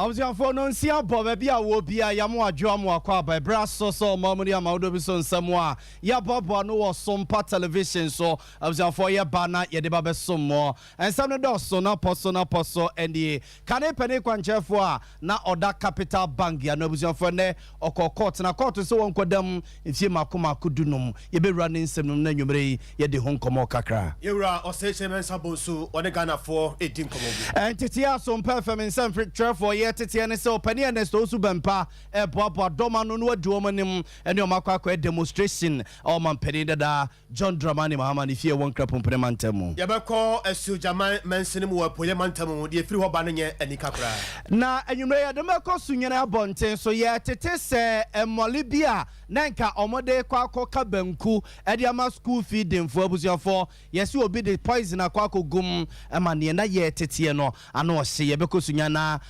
was your phone on Sia Bobia will be a Yamua Jomwa by Brasso, so Mamudia Maudobison Samoa. Ya Bobo no Sompa television, so I was for your banner, Yedibabe some more. And some of those so na poso, and the Canepene Quanchefua, na Oda Capital Bank, ya no vision for ne, or court and a court so on Kodam, if you Makuma Kudunum, you be running some numeri, ye de Hong Kong Kakra. You are or say Sabosu, or the Ghana for 18 Komodo. And Titia some performance some for yet and so penny and those who bempa a bobo domano no domanim and your makwa demonstration or man penny da John Dramani Mahaman if you won't crap on Premantemu. Yabako as Sujaman mentioning more Poyamantamu, the free Hobananya and Nikapra. Na and you may have the Mako Sunyana Bonte so yet it is a Molibia Nanka Omode Kwako Kabenku Ediama school feeding for Busia for yes you will be the poison a Kwako gum a man yet Titiano I know see because Sunyana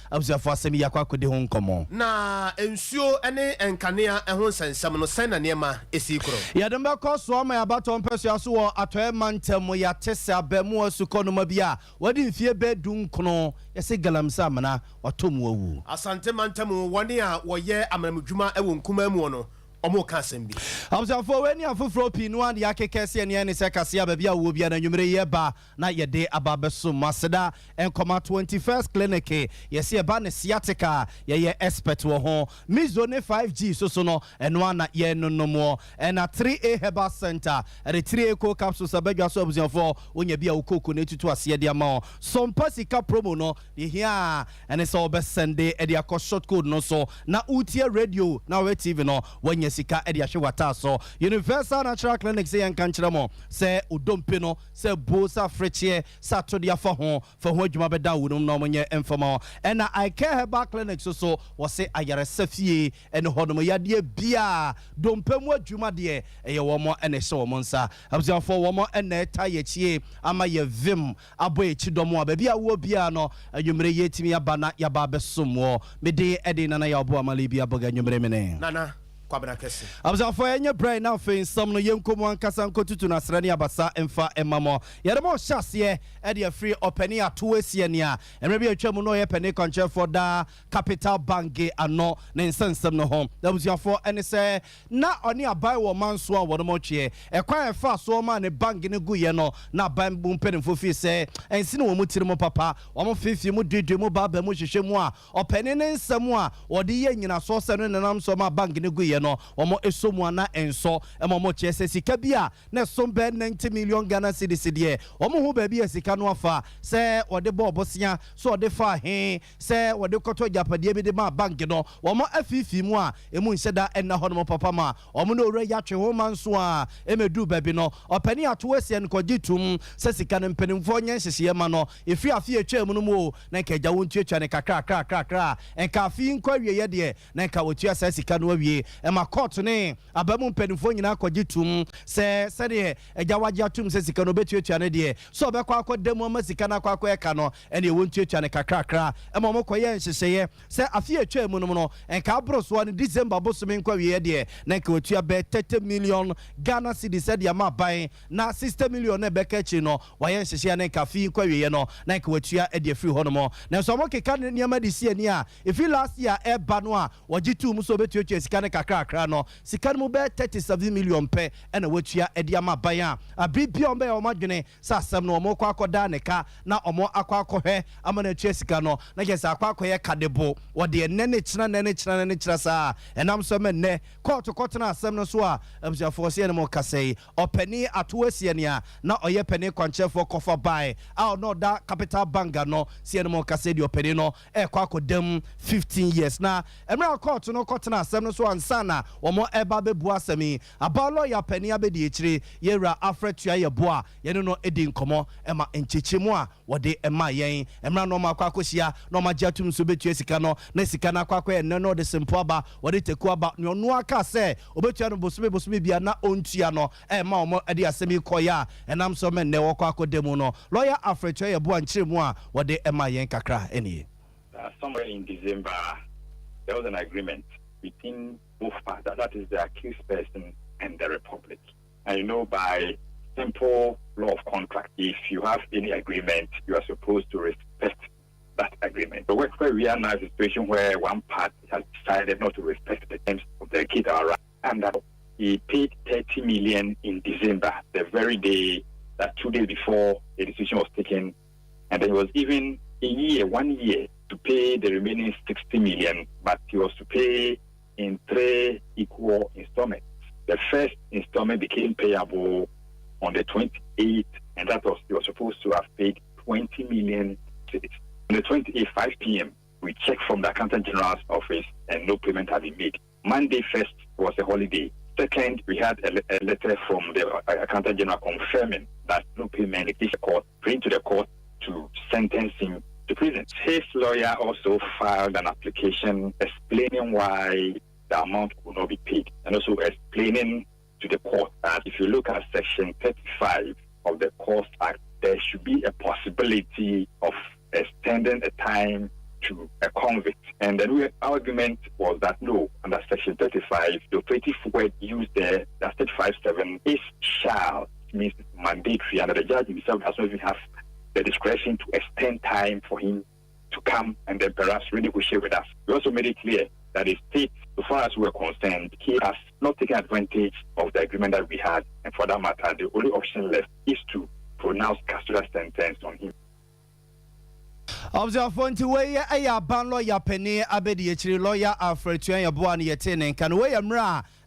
for semi yakwa de hon komo na ensuo ene enkanea ehon sansam no sen na niema esikro ya demba ko so ma abaton peso so atoe mantem ya tese abamu asuko no mabia wadi mfie be dunkono yese galamsa mana watomu awu asante mantem woni a woye amamdwuma ewo nkuma mu no omo ka sembi amsafo weni afofro pinu an yakekese ne ne sekasia ba bia wo bia na nwumre ye ba na ye de ababeso maseda enkoma 21st clinic yesi ba ne sciatica ye expert wo ho mizo ne 5G so no eno na ye nonomo na 3A herbal center re 3A co capsules abadwa so abusafo onya bia ukoko na tutu ase de ama Sompa sika promo no ye hia ene so be sende e de akọ short code no so na utie radio na we TV no wanya sika e de ahwe wata so Universal Natural Clinic say yan kanchiramo say odompe no say bosa frechie sato de afa ho adwuma beda wonum no monye emfama na I care herbal clinic so wo say ayare safie ene hodom yade bia dompe mu adwuma de eye wo mo ene hye wo nsa abuzafo wo mo ene eta yechie ama ye vim abo echi domo abia wo bia no adwumre yetimi abana yaba besom wo mede ede nana ya obo amale bia boga adwumre mene nana kwabena kese abuzafo enye brain na fe som no yenkomo ankasa nkotutu na srani abasa emfa emamo yedemo hyase e de free openi ato asie ne a emre bi atwam no ye peni control for da capital bank ano ne nsensem no ho abuzafo ene se na oni abai wo manso a wo no twe e kwan fa so ma ne bank ne guye no na ban bu mpenfo fi se ensi ne wo mutiri mo papa wo mo fifi mu dwedwe mu baba mu hwehwe mu a openi ne nsem a wo de ye nyina so se no nenam so ma bank ne guye no omo esomu ana enso emomo chese sika bia na sombe 90 million Ghana cedis de omo hu ba bia sika no afa se ode bobosia so ode fa he se ode koto japade bi de ma bank no omo afifi mu a emu nseda enna hono papa ma omo no ore ya twe ho manso a emedu ba bi no opani ato asie no kogitum se sika no mpanimfo nya hyehye ma no efi afi atwa mu no mu na nkaja wontuatwa ne kakra enka afi nkwawie ye de na nka wotua se sika no awie ema court ne abamu mpanimfo nyina kogitum se de eja waje atum se sika no betuatua ne de so obekwa akodemu ma sika na akwa eka no ene wontuatua ne kakra ema mo koye nhyehye se afi atwa mu no enka abroso ne December bosome nkwawie de na nka wotua be 30 million Ghana cedis de ama ban na 60 million na beka chi no waye nhyehye ne nka afi nkwawie no na nka wotua e de free ho no mo na so mo keka ne niam de sie ni a efi last year e ba no a wagitum so betuatua sika ne kakra no sika mu be 37 million pe ena wotua e de ama ban a bibia ombe o madwene sa asem no mo kwa akoda ne ka na omo akwa akohwe ama na tua sika no na gesa akwa akoye kadebo wo de nene kyina sa enam so menne court na asem no so a abja force ene mo kasei openi ato asie ne a na oye peni kwanchefo kofa bai a no da capital bank no sie ene mo kasei de openi no e kwa akodam 15 years na emra court na asem no so ansa na omo eba bebu asemi abalo ya peni abedi echire yera afretua ye boa ye no edi nkomo ema enchechemu a wode ema yen emra no makwa akohia no magiatum so betua sika no na sika na akwa enne no de simple aba wode teku aba no no aka se obetua no bosome bia na ontua no ema omo edi asemi koya enam so menne wo kwa akodemu no lawyer afretua ye boa nchiremu a wode ema yen kakra eni somewhere in December there was an agreement between both parties, that is the accused person and the Republic. And you know, by simple law of contract, if you have any agreement, you are supposed to respect that agreement. The where we are now is a situation where one party has decided not to respect the terms of the Kidara, and that he paid 30 million in December, the very day that 2 days before the decision was taken, and there was even 1 year to pay the remaining 60 million, but he was to pay in 3 equal installments. The first installment became payable on the 28th, and that was, he was supposed to have paid 20 million. On the 28th, 5 p.m., we checked from the Accountant General's office and no payment had been made. Monday 1st was a holiday. Second, we had a letter from the Accountant General confirming that no payment is the court, bring to the court to sentence him to prison. His lawyer also filed an application explaining why the amount could not be paid, and also explaining to the court that if you look at Section 35 of the Court Act, there should be a possibility of extending the time to a convict. And the argument was that no, under Section 35, the operative word used there, that's 35.7, is shall, means mandatory, and the judge himself does not even have the discretion to extend time for him to come and then perhaps renegotiate with us. We also made it clear that the state, so far as we are concerned, he has not taken advantage of the agreement that we had, and for that matter, the only option left is to pronounce custodial sentence on him. Observe point way a ban lawyer penny abedi lawyer Alfred Tuan Yabuan Yetin can weigh a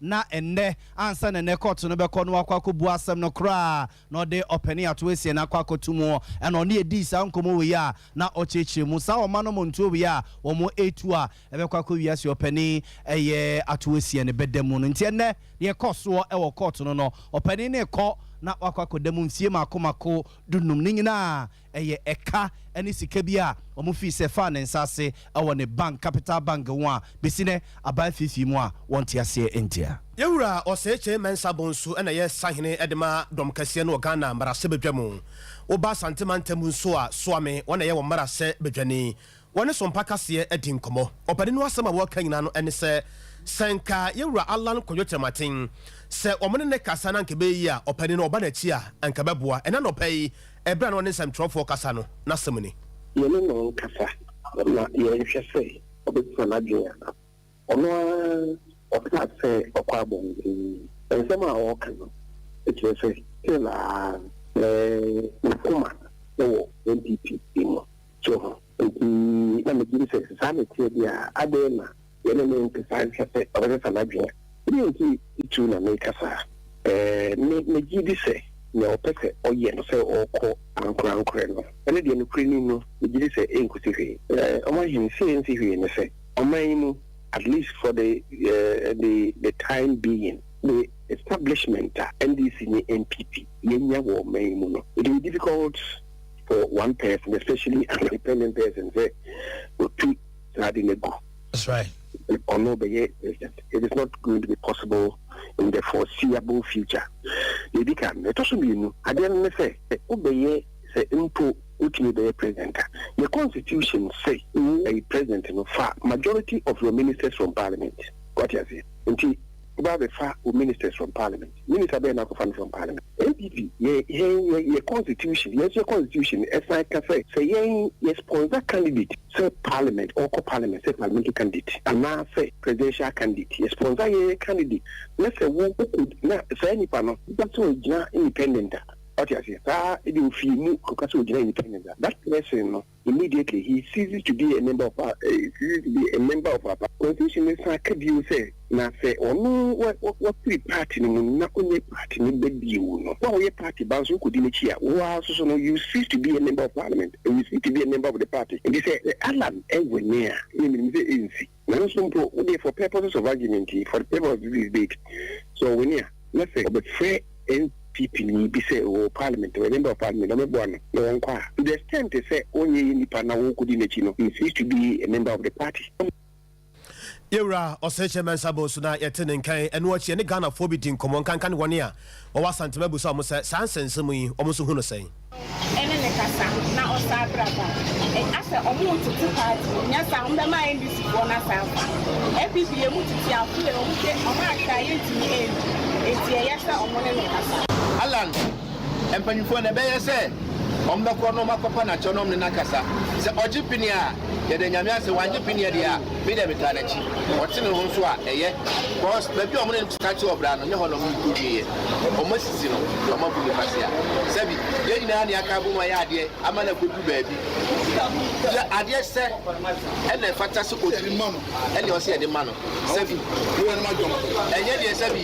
na ene answer and court no be kono akwako buasem no kra no de openi atwesi na akwako tumo and on e dis ankomo we ya na ochechi musa o mano montu we ya wo mo etu a ebe kwako wiase openi eye atwesi ne bedemu no ntiene ye koso e wo court no openi ne ko na wakwako demu mfie makomako dunum ni nyina eye eka eni sika bia omo fi se fa ne nsase awo ne bank capital bank wa besine abai fifi mu a wonte ase entia yewura oseche mensa bonsu ena ye sahene edema dom kase no Ghana marase bedwamu oba santemantam nso a soame wona ye wo marase bedwani wone Sompa kase edin komo opade no asema wo kanyina no ene se senka yewura Alan Koyote Martin se omene ne kasa na nkebe yi a opade no oba na chi a anka beboa ena no pai ebra no ne nsem trofo kasa no na semuni yele no kasa na ye hwese obetu na dwea ono okata se okwabo nsema o kano ekese tela nkuma no NPP imo so na me se sane tie dia adema yele no kasa hwese obetu na dwea ni itu na me kasa me gidi se na opese oye no se oko ankra no ene de no kreni no me gidi se enkusi hwe omo hin se hwe ne se oman at least for the time being the establishment NDC and NPP yenya wo man no it is difficult for one person, especially an independent person, say to go. That's right. Or no, but it is not going to be possible in the foreseeable future. It can. It also mean I didn't say obey say into ultimate president. The constitution say a president in majority of your ministers from parliament. What you say? Until about the far ministers from parliament. Minister be not from parliament. APP, your constitution, yes, your constitution, as I can say ye sponsor candidate, say parliament or co-parliament, say parliamentary candidate, and now say presidential candidate, ye sponsor ye candidate. Let's say who could not say any panel, that's all independent. What you say? It will feel independent. That person immediately he ceases to be a member of our constitution. Is like you say. Now say, oh no, what three party no, not only party no be you no. What we party bounce who could in the chair? Wow, so no, you cease to be a member of parliament, and you cease to be a member of the party. And they say, Alan, everywhere, you say ANC. Now some for purposes of argument, for the purpose of this debate. So when you let's say, but fair and people need be say oh parliament or member of parliament no one no one kwa to the extent they say only ni pana who could in chino he seems to be a member of the party. Yura oseche mensabo so na yetene nkan eno achi ne Ghana fo bi din komon kan woni a o wasante mabu so mo se sansensem yi o mo so hu no sen ene ne kasa na o sa braba ase o mo tutu party nya sa o be ma NDC for na sa APP e mu tutu afu e o mo ke o ma ka yetini eti e yesa o mo ne kasa Alan empanyfo na be yese ombe ko no makopa na chonom ne nakasa sɛ ɔgye pini a yɛde nyame asɛ wangye pini a deɛ a me dɛ metaa n'akyi ɔte ne ho nso a ɛyɛ cause baabi a ɔmo ne no kaka kyerɛ ɔbra no nyɛ hɔ na ɔmo nkɔdwieɛ ɔmo asisi no ɔmo abu nipa se a sɛbi yɛn nyinaa ne aka bɔ mu ayɛ adeɛ ama na kɔdu baabi sɛ adeɛ sɛ ɛna ɛfata sɛ ɔdiri ma no ɛne ɔsɛ yɛde ma no sɛbi ɛnyɛ deɛ sɛbi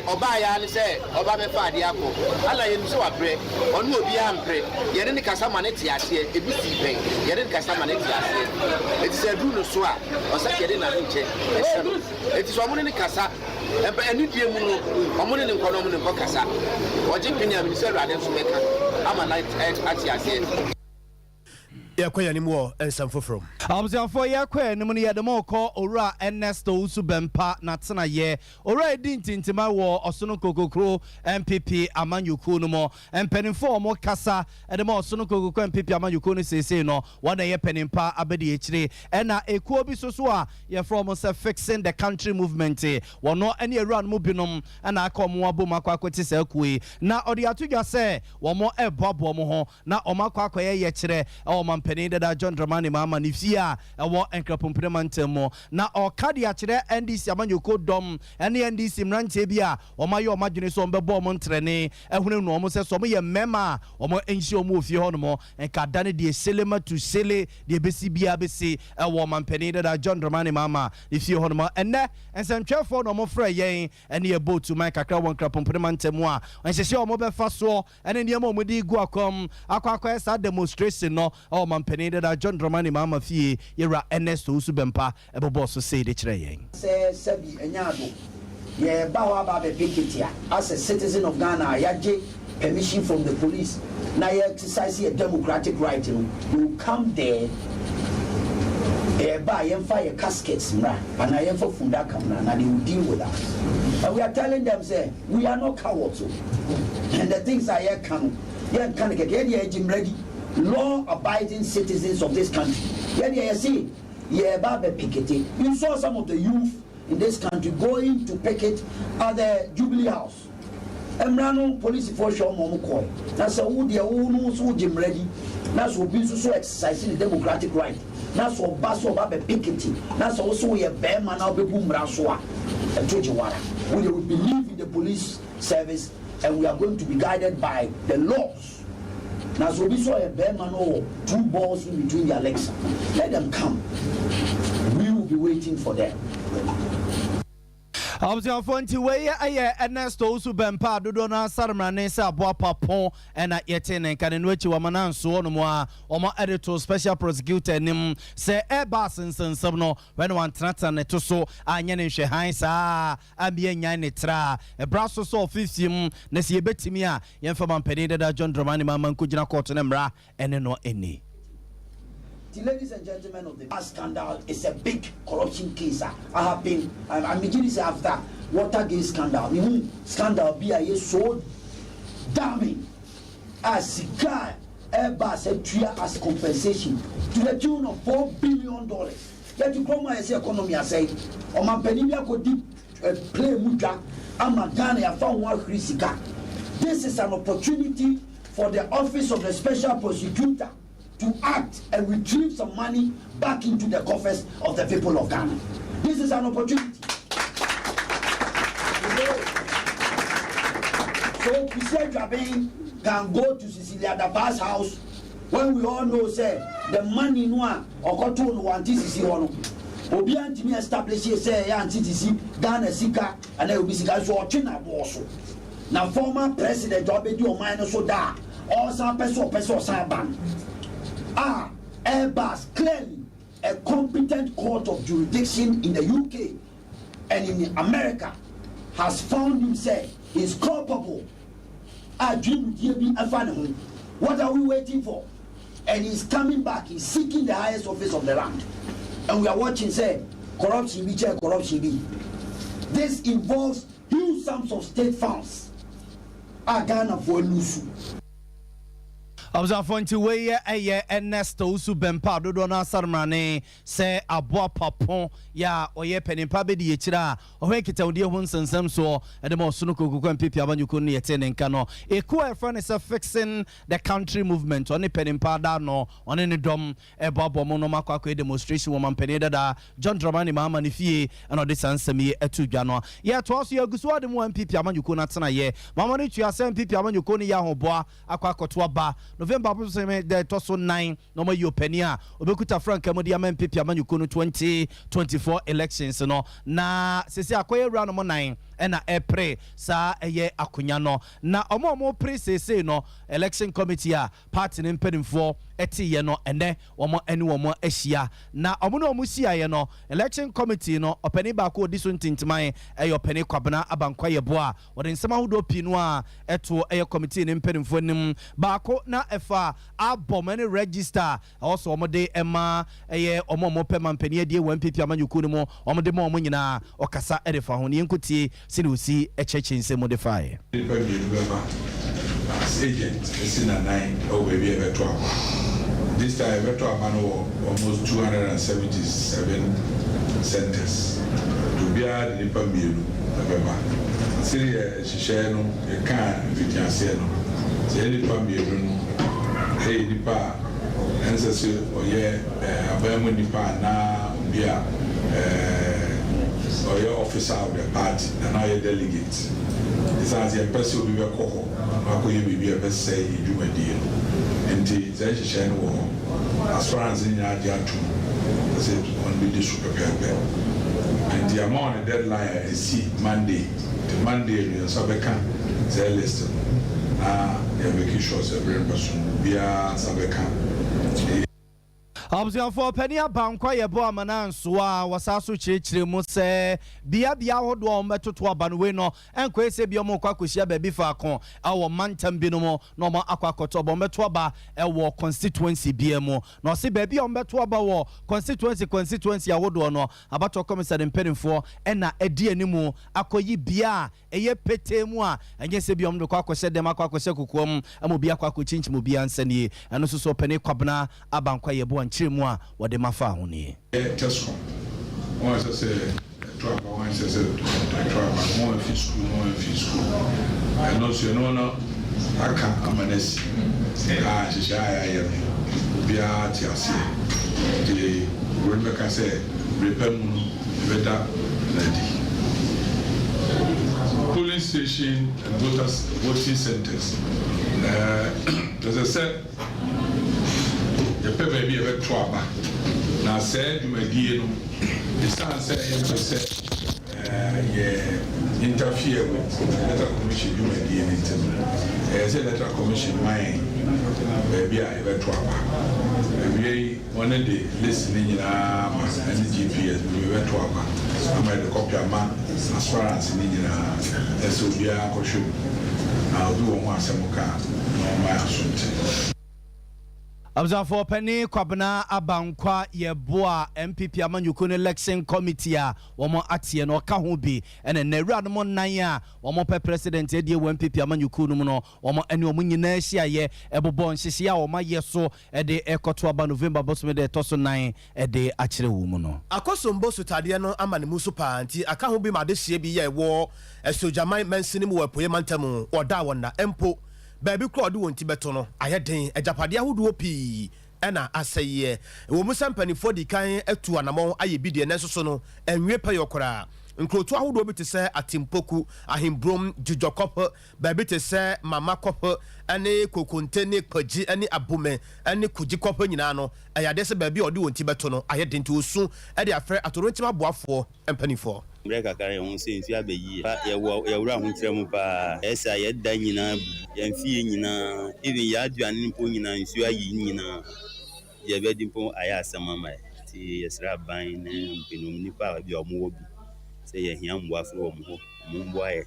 ɔbaa yɛ ne sɛ ɔba bɛfa adeɛ akɔ ala yɛn sɛ wabrɛ ɔno obiara mprɛ yɛde ne kasa ma ne te aseɛ ebi si pɛn yɛde ne kasa ma ne te aseɛ eti sɛ duru no so a ɔsɛ yɛde na ne nkyɛn ɛsɛ no eti sɛ ɔmo ne kasa ɛni die mu no ɔmo ne nkɔ no ɔmo ne nkɔ kasa ɔgye pini a minisɛ awurade nso bɛka ama na ate aseɛ. yɛkɔ yɛnim wɔ nsɛm foforɔ abusuafo yɛkɔ anim no yɛde ma ɔkɔ owura Ernesto Usu Bempa na tena yɛ owura edi ntintima wɔ ɔsono kokokro MPP amanyɔkuo no mu mpanimfo ɔmo kasa ɛde ma ɔsono kokokro MPP amanyɔkuo no seesei no wɔn na yɛ panimpa abɛdi akyire ɛna ekuo bi so a yɛfrɛ ɔmo sɛ fixing the country movement wɔn ɛne ewura no mu binom ɛna aka ɔmo abom akɔ akɔte sɛ akue na ɔde ato dwa sɛ wɔn ɛboaboa ɔmo ho na ɔmo akɔ akɔyɛ yɛkyerɛ ɛwɔ Penny Dada John Dramani Mama Nifia ɛwɔ nkrapompere mantam mu na ɔka de akyerɛ NDC amanyɔkuo dɔm ɛne NDC mmeranteɛ bi a ɔmayɛ ɔmadwene so ɔmbɛbɔ ɔmo ntrɛne ɛhunu no ɔmo sɛ so ɔmo yɛ mmɛma a ɔmo nhyɛ ɔmo ofie hɔ no mo nka da ne deɛ selema to sele deɛ bɛsi biara bɛsi ɛwɔ Penny Dada John Dramani Mama Nifia hɔ no mo ɛnɛ nsɛntwɛfoɔ na ɔmo frɛ yɛn ɛne yɛ boat man kakra wɔ nkrapompere mantam mu a ɔnhyehyɛ ɔmo bɛfa soɔ ɛne nneɛma ɔmo de gu akɔm akɔ saa demonstration no ɔmo Penny Dada John Dramani Mama fie yɛwura Ernesto Usu Bempa ɛbɛbɔ so sei de kyerɛ yɛn sɛ sɛbi ɛnyaado yɛba hɔ aba bɛpikitia as a citizen of Ghana yɛagye permission from the police na yɛ exercise a democratic right you come there yɛba yɛmfa yɛ caskets mmra anaa yɛmfa fundaka mmra na they will deal with us and we are telling them say we are not cowards and the things are yɛ ka no yɛnka no kɛkɛ yɛde yɛagye mmra law-abiding citizens of this country. You saw some of the youth in this country going to picket at the Jubilee House. Emrano police for sure momo. That's who the owners who Jim ready. That's what be so exercising the democratic right. That's what Basso Babe picketing. That's also a bear man now be boom raswa and Tojiwara. We will believe in the police service and we are going to be guided by the laws. Now, so we saw a bear man or two balls in between their legs. Let them come. We will be waiting for them. abusuafo nti wei ayɛ Ernesto Usu Bempa dodo na sarmane sɛ aboa papon ɛna yɛte ne nka ne no akyi wɔma nanso no mu a ɔma editor special prosecutor nim sɛ Airbus nsensɛm no when one trata ne to so anyɛ ne nhwɛhan saa abia nyan ne tra ɛbra so so ofisium na sɛ yɛbɛtimi a yɛmfa Penny Dada John Dramani Mama nkɔgyina court ne mmra ɛne no ɛni. Ladies and gentlemen of the scandal, it's a big corruption case. I'm beginning to after Watergate scandal. Scandal be so damning as Sika Airbus as compensation to the tune of $4 billion. Yet you come and say economy I say, or my penimia could play muja, I'm a Ghana, I found one Sika. This is an opportunity for the office of the special prosecutor to act and retrieve some money back into the coffers of the people of Ghana. This is an opportunity. So Christian Jabin can go to Cecilia Dapa's house when we all know say the money no or koto no anti Sisi hono. Obi antimi establish say ya anti Sisi Ghana sika and obi sika so otwena boso. Na former president Obedi Oman so da all some person san ban. Airbus clearly a competent court of jurisdiction in the UK and in America has found himself is culpable. What are we waiting for? And he's coming back, he's seeking the highest office of the land. And we are watching, say, corruption be check, corruption be. This involves huge sums of state funds. Ghana for Lusu. Observant way Ernesto Subempa do na sarmane say aboa papon ya oye penimpa be di echira o hekita odi ho nsensem so e de mo so no kokuko mpipi abanyuko ne yete ne nka no eku e friend is fixing the country movement on penimpa da no on ne dom e bobo mo no makwa demonstration wo mampene da John Dramani Mahama ne fie and odi sansem ye etu dwa no ye to so ye guso ade mo mpipi abanyuko na tena ye mama ne tua sem mpipi abanyuko ne ya hoboa akwa akoto aba November the toso 9 no more Europenia obekuta frank amodi amempipi amanyuko no 2024 elections no na sesi akoye round no 9 ena April sa eye akunya no na omo pre sese no election committee a party ne mpedimfo eti ye no ene omo eni omo ehia na omo no omo sia ye no election committee no openi ba ko odi so ntintiman eye openi kwabena abankwa ye bo a wode nsema hodo pinu a eto eye committee ne mpedimfo nim ba ko na efa abom any register also omo de ema eye omo pema mpeni adie wampipi amanyuku no mo omo de mo nyina okasa edefa ho ne nkuti sini usi echechinse modify as agent in a 9 or maybe a better this time better almost 277 centers to be a nipa mielu abeba siri share no e kan fitianse no se nipa mielu no hey nipa ense oye abamu nipa na bia or your officer of the party and now your delegate. It's as a person will be a coho, Marco, you will be a best say you do a deal. And the Shan war, as far as in your two, as it on the district prepare. And the amount of deadline is see Monday, the Monday, and Sabekan, the list. You're making sure it's a very person, be a Sabekan. Observe for penny abankwa ye bo amana nso a wasaso chirechire mu se bia hodo ombeto to abanwe no enko ese bia mo kwakosia ba bi fa kon awo mantam bi no mo no mo akwakoto ombeto aba ewo constituency bia mu no se ba bia ombeto aba wo constituency awodo no abato commissary mpedimfo ena edi animu akoyi bia eye petemu a enye se bia omdo kwakose dem akwakose kokom amobia kwakochinchi mo bia nsanie eno so penny kwabna abankwa ye bo Chimwa what the mafa huni. Tesco. Once I say, drop once I said, drop more in school. I know so no, I can't amanes. She I am. Be a TLC. The Rebecca say, Repem better lady. Polling station and voting centers. As I said, the paper be a bit trouble. Now, said you may be the son said, interfere with the letter commission, you may be in it. As a letter commission, mine, baby, I have a trouble. We wanted the listening in our and the GPS, we were trouble. I made a copy of my as far as in the SOBA question. I'll do one Samuka, no my assumption. Observe penny kwabna abankwa yeboa MPP amanyuko election committee a womo atie no ka ho bi ene nawura no nan a womo pe president e die MPP amanyuko no no womo ene omo nyina hia ye ebobo nhihia a womo ye so e de ekoto aba November bosom de toso 9 e de akire wo mu no akosombo sutade no amane mu so panti aka ho bi ma de hie bi ye wo esojaman mansini mu wapoye mantamu oda wona empo baby crowd won't beto no ayeden ejapade ahodo pi ena aseye wo musampani for di kan atu anamo aye bidie na soso no enwe pa yokora nkroto ahodo bi te se atimpoku ahimbrom jujokop baby te se mama kop ane kokontene kwaji ane abume ane kujikop nyina no ayade se baby odi won't beto no ayeden ti osu e de afre atorontima boafo empanifo Breka kare on se nsu abeyi ya wura ho tiremu pa esa ya da nyina ya mfie nyina even ya aduane mpo nyina nsu ayi nyina ya bedi mpo aya asama ti yesra ban na mpenum nipa bi omo bi se ya hia mbo afro omo mbo aye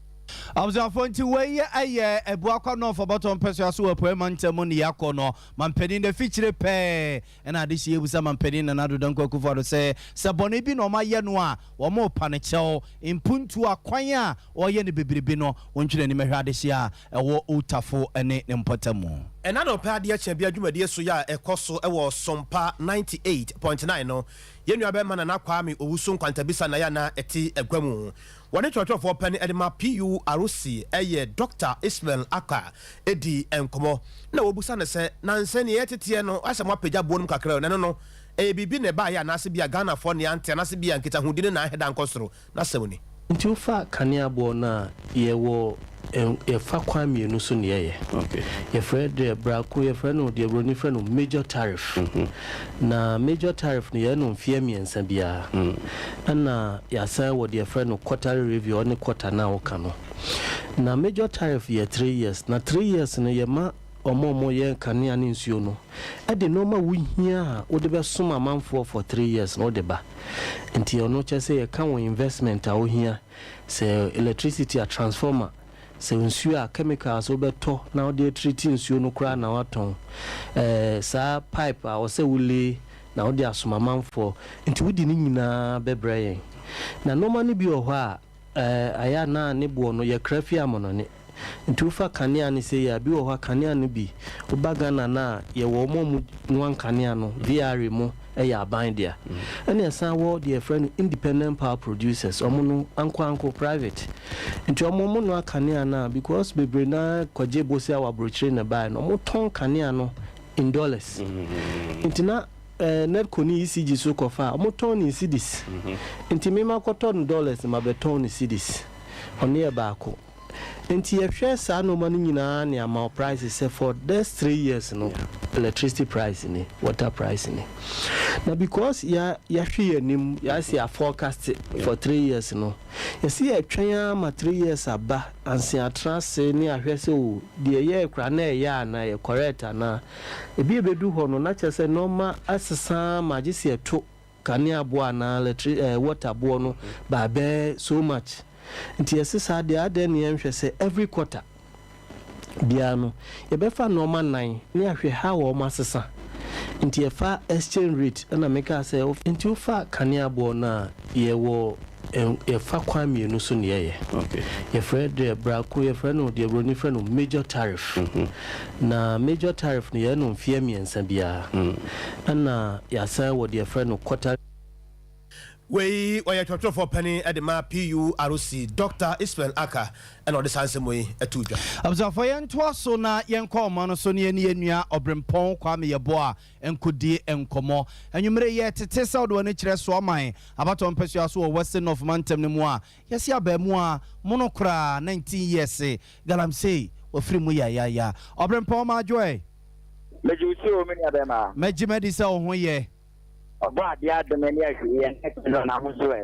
Abzafo nti wey aye ebuakwa no for bottom person so apoe mantemu ne yakono mampeni de feature pe na ade hie busa mampeni na nado danko akufo se bone bi no ma ye no a wo mo pa ne chew impuntu akwan a oye ne bebrebe no wontwene ni mehwa ade hia ewo utafo ne mpotamu ena no pa ade acha bia adwumade so ya ekoso ewo Sompa 98.9 no yenua be mana na kwame owusu nkwantabisa na ya na eti egwamu wone chotofo pani edema PU Arusi eye Dr. Ismail Aka edi enkomo na wobusa ne se na nsani yetete no asema pagya bonum kakra no no bibi ne ba ya na ase bia Ghana for ne ante na ase bia nkita hudine na heda nkosoro na semuni nti ufa kanea bo na yewo fa kwa mienu so ne ye okay ye friend brako ye friend no de broni friend no major tariff na major tariff ne ye no mfie miensa bia na ya san wo de friend no quarterly review on quarter na oka no na major tariff ye 3 years na 3 years ne ye ma omo ye kanea ne nsuo no e de no ma wuhia wo de be soma manfo for 3 years no de ba nti ono chese ye kan wo investment a wo hia se electricity a transformer se nsuo a chemicals wo beto na wo de treat nsuo no kra na waton sa pipe a wo se wule na wo de asoma manfo nti wo di ni nyina bebre yen na normal ni bi oho a aya na ne bo no ye krafi amono ne nti ufa kanea ni se ya bi wo kanea ni bi obaga na ye wo mo nwan kanea no VR mu ya aban dia ene san wo the friend independent power producers omo no anko private nti omo mo no kanea na because bebre na kwaje bosi awa brochire na buy no mo ton kanea no in dollars nti na net koni ECG so kofa mo ton ni cedis nti me ma ko ton dollars ma be ton ni cedis oni e ba ko nti ye hwe sa no manu nyina ne ama prices for this 3 years no electricity price ni water price ni na because ya hwe nim ya see a forecast for 3 years no you see a twan ma 3 years aba ansi atrase ni ahwe se o de ye kra na ya na ye correct na ebi ebedu ho no na chese no ma asesa ma gisi eto kane abo na water bo no ba be so much nti yesisa de ade ne nhwe se every quarter bia no ye be fa normal 9 ne ahwe ha wo masesa nti ye fa exchange rate na make say nti u fa kane abo na ye wo ye fa kwa mienu so ne ye okay ye friend brako ye friend no de broni friend no major tariff na major tariff ne ye no mfie miensa bia na ya san wo de friend no quarter we oya twotwo for penny edema PU Arusi Dr. Ismail Aka and all the sansem etudwa abzafo yento so na yenko ma no so ne enua obrempon kwame yeboa enkodi enkomo enwumre ye tete saud woni kire so oman abato mpesu aso western of mantem ne mu a yesi abamu a monokra 19 years galamsey ofri mu ya obrempon ma joy mejusi o meni abema mejimedi se ho ye oba dia domeni ahwe no na hozo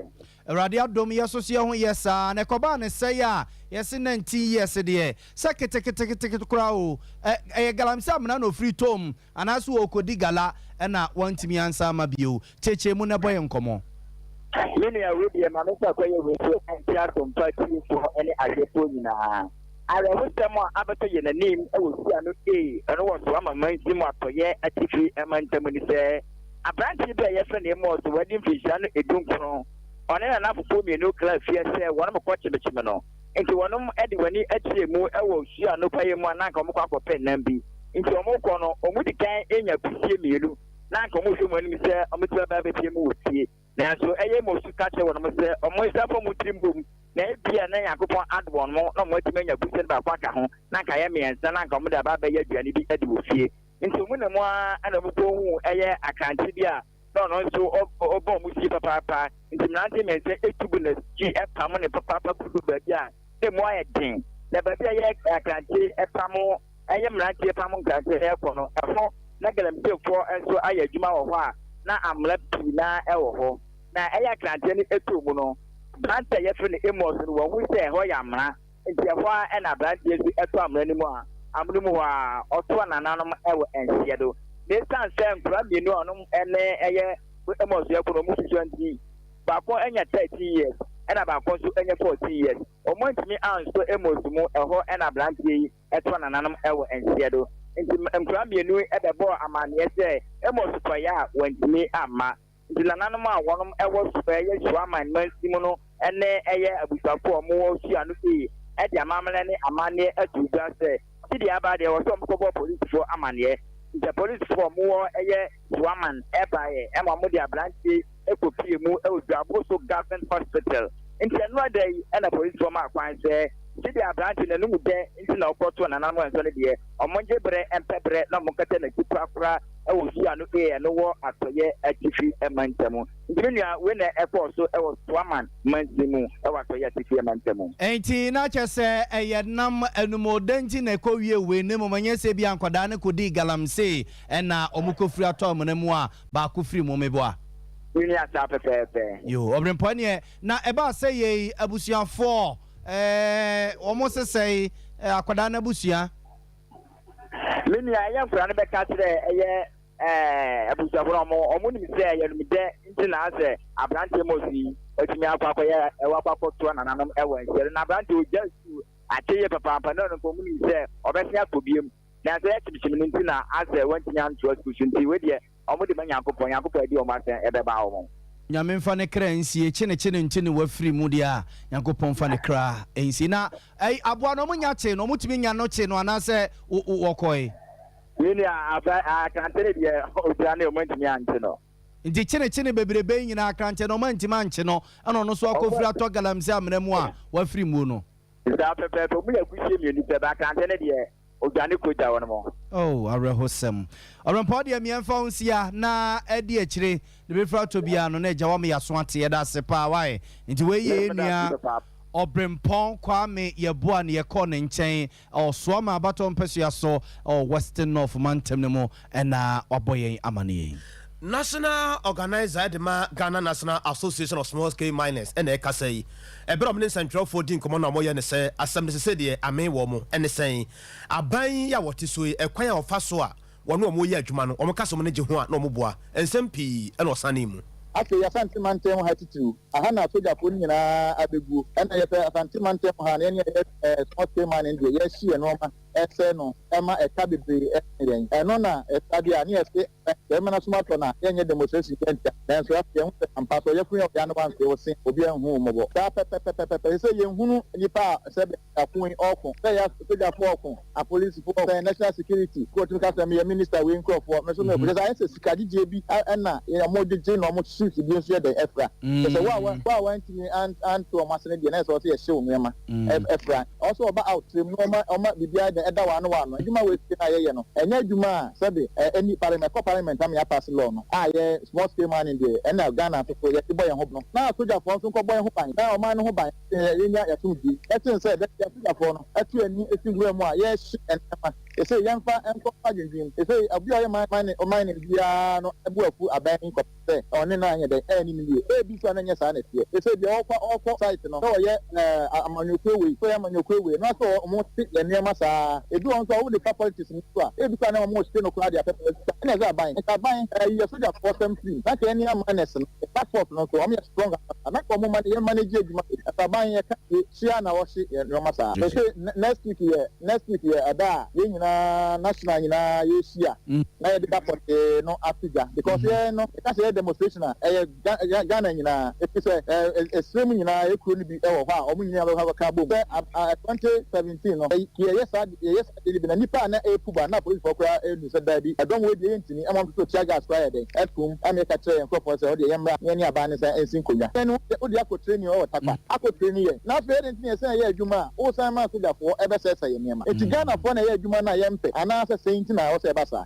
radio dom yeso se ho yesa na koba ne se ya yesi 19 years de sekete kura o galamse amna no free tom anaso okodi gala na wantimi ansa ma bio cheche mu ne boye nkomo mini ya we dia ma me sa kwaye we so antia compati for any ajepo nyina ara hosemo abato ye nanim e wo sia no eno wo so ama manti mu atoye atifi emantam ni se abranti be yeso ne mo so wadi fisha no edunkron one na nafupo mienu kla fie se wona mo kwache bechime no nti wonom edi wani atie mu ewo hia no paye mu ananka mo kwakọ pen nambi nti omo kọ no omu dikan enya pisie mienu nanka omo hwe mu anim se omo tiba ba betie mu wotie na so eye mo su kache wonom se omo isa fo mu trimbum na ebia na yakopon adwon mo na mo tima nya pisie ba kwaka ho nanka ye miensa nanka omo da ba ba ye aduane bi edi wo fie nti omu na mo ana mo hu eye akanti dia no so obo mu si papa nti mnante me se etubu na ji epam ne papa kudu ba bia e mo aye din na ba bia ye akanti epam eye mnante epam nkanti e ko no efo na galambefo enso aye adwuma wo ho a na amla pi na e wo ho na eye akanti ne etubu no branta ye fe ne emos no wo hu se ho ya mra nti efo e na branta ye eto amra ni mu a amru mu a oto nananom e wo ensie do they stand saying probably no ene eye emos ye ko no mu 20 ba ko enya 30 years ɛna baako nso ɛnyɛ 14 years ɔmo ntumi anso ɛmosumu ɛhɔ ɛna aberanteɛ yi ɛtoa nananom ɛwɔ nseɛ do nti nkura mmienu ɛbɛbɔ amanneɛ sɛ ɛmosupɔyɛ a wɔntumi amma nti nananom a wɔnom ɛwɔ supɔyɛ suaman mansi mu no ɛne ɛyɛ abusuafo ɔmo wɔ sua no fii ɛde amammerɛ ne amanneɛ atu gua sɛ sidi aba deɛ wɔ sɛ ɔmo kɔbɔ polisifoɔ amanneɛ nti polisifoɔ ɔmo wɔ ɛyɛ suaman ɛbaeɛ ɛma mo de aberanteɛ ɛkɔpie mu ɛwɔ duaboso government hospital nti ɛno ada yi ɛna polisifoɔ ma akwan sɛ sidi aberanteɛ n'anum dɛ nti na ɔkɔto nananom ɛnso no deɛ ɔmo ngye berɛ ɛmpɛbrɛ na ɔmo nkɛtɛ n'akyi korakora ɛwɔ fia no ɛno wɔ atɔyɛ atifi ɛma ntɛm nti me nua wei na ɛkɔɔ so ɛwɔ suaman mansi mu ɛwɔ atɔyɛ atifi ɛma ntɛm enti na kyɛ sɛ ɛyɛ nam anumɔda nti na ɛkɔwie wei ne mu manyɛ sɛ bi ankɔdaa ne kɔdii galamsey ɛna ɔmo kɔfiri atɔ ɔmo no mu a baako firi mu meboa wini asa pɛpɛɛpɛ yo ɔbrɛmpɔ neɛ na ɛbaa sɛ yɛi abusuafoɔ ɔmo sesɛe akɔdaa no abusua me nua ɛyɛ nkora no bɛka kyerɛ ɛyɛ abusuafo no ɔmo nim sɛ yɛnomdɛ nti na asɛ aberanteɛ mɔsi atumi akɔ akɔyɛ ɛwɔ akɔtoa nananom ɛwɔ nhyɛre na aberanteɛ ogya su akyɛyɛ papaapa na ɔno ɔmo nim sɛ ɔbɛsen akɔ biam na sɛ yɛkyimkyim no nti na asɛ wantumi antoa sukuu so nti wei deɛ ɔmo de ma nyankopɔn adi ɔmo asɛn ɛbɛba ɔmo nyame mfa ne kra nsie kyene nti ne wafiri mu deɛ a nyankopɔn mfa ne kra nsie na aboa no ɔmo nya kye no ɔmo tumi nya no kye no anaasɛ wɔkɔe wini akrantene deɛ ɔgyina ne ɔmo ntumi ankye no nti kyene bebrebe nyinaa akrantene ɔmo ntumi ankye no ɛna ɔno so akɔfiri atɔ galamsey amena mu a wafiri mu no saa pɛpɛɛpɛ ɔmo yɛ kusie mmienu pɛ ba akrantene deɛ ɔgyina ne kogya wɔ no mo awerɛhosɛm ɔrɛmpɔ deɛ miɛmfa wo nsia na ɛdi akyire ne bɛfiri atɔ biara no na agya wɔ me yɛaso ate yɛda ase paa wae nti wɔyɛ nua ɔbrɛmpɔn kwame yɛboa ne yɛkɔ ne nkyɛn ɔsoa ma abatɔ mpɛsua so western north mantam no mu ɛna wabɔ yɛn ama no yɛn national organizer de ma Ghana National Association of Small Scale Miners ɛna ɛka sɛ yi ɛbɛrɛ ɔmo ne nsɛntwerɛfoɔ di nkɔmɔ na ɔmo yɛ ne sɛ asɛm ne sɛ deɛ ame wɔ mo ɛne sɛn aban yi a wɔte so yi ɛkwan a ɔfa so a wɔn a ɔmo yɛ adwuma no ɔmo kasa ɔmo ne gye ho a na ɔmo boa nsɛm pii ɛna ɔsane mu afei asante mantam ha titiriw aha na asogyafoɔ no nyinaa abɛguo ɛna yɛpɛ asante mantam ha na ɛne small scale mining deɛ yɛahyi yɛ nɔɔma ɛsɛ no ɛma ɛka bebree ɛne yɛn ɛno na ɛsadeɛ a ne yɛsɛ ɛma no soma tɔ no a yɛnyɛ demonstration yɛntia nanso afei ɛho sɛ ampa so yɛfo yɛ ɔbea no wanse wo se obi anhu mmɔbɔ saa pɛpɛpɛpɛpɛ sɛ yɛnhunu nnipa a sɛ akoe ɔko sɛ yɛ asogyafoɔ ɔko apolisifoɔ sɛ national security kɔtumi ka sɛ meyɛ minister wei nkurɔfoɔ me so mɛbɔ sɛ ayɛ sɛ sikagyegye bi ɛna ɔmɔgyegye na ɔmo suit bi nso yɛ dɛ ɛfra sɛ wo a wantumi anto ɔmo ase no deɛ na ɛsɛ ɔsɛ yɛhyɛ wo nneɛma ɛfra ɔsɛ ɔba out trim no ɔma biribiara dɛ ɛda wano adwuma wɔ esi na yɛyɛ no ɛnyɛ adwuma a sɛbe ɛni parliament ami apase law no a yɛ small scale mining deɛ ɛna Ghana afofo yɛte bɔ yɛn ho no na asogyafoɔ nso nkɔbɔ yɛn ho ban na ɔman no ho ban yɛnya yɛtom di ɛten sɛ asogyafoɔ no ɛto ani esi nwura mu a yɛhye ɛnɛma ɛsɛ yɛmfa nkɔfa dwendwen ɛsɛ obi a ɔyɛ mining biara no ɛbu afu aban nkɔpɛ sɛ ɔne no anyɛ dɛ ɛni ne yie ebi so ananyɛ saa na ɛteɛ ɛsɛ deɛ ɔkɔ site no sɛ ɔyɛ amanyɔkuo wei sɛ ɔyɛ amanyɔkuo wei na sɛ ɔmo te yɛ nneɛma saa ebi wɔn nso a wɔde fa politics no so a ebi kwan na wɔn wɔhyɛ no koraa de apɛpɛ ɛna ɛsɛ aban yɛ sogyafoɔ sɛm firi na kɛn nneɛma minus no passport no so wɔn yɛ strong na kɔn mo yɛ manage adwuma ɛsɛ aban yɛ ka hyia na wɔhyɛ yɛ nneɛma saa ɛsɛ next week yɛ ɛda a yɛn nyinaa national nyinaa yɛhyia na yɛde da pɔtee no apigya because yɛn no ɛka sɛ yɛ demonstration a ɛyɛ Ghana nyinaa efi sɛ ɛsrem nyinaa ekuro no bi ɛwɔ hɔ a wɔn nyinaa bɛka bom sɛ 2017 no yɛyɛ saa na nipa a na epu ba na polisi kora enu sɛ daabi ɛdɔm wo deɛ ntini ɛma nso tia gas kora yɛ dɛ ɛtum ɛna ɛka kyerɛ yɛn nkurɔfoɔ sɛ ɔde yɛn mmra yɛn ne aban ne sɛ ɛnsi nkonnwa ɛnu wode akɔ training ɔwɔ takpa akɔ training yɛ na afei yɛde ntini yɛsɛn yɛ adwuma a wosan ma sogyafoɔ ɛbɛsɛsɛ yɛn nneɛma eti Ghanafoɔ na yɛ adwuma na yɛmpɛ anaasɛ sɛn nti na wɔsɛ ɛba saa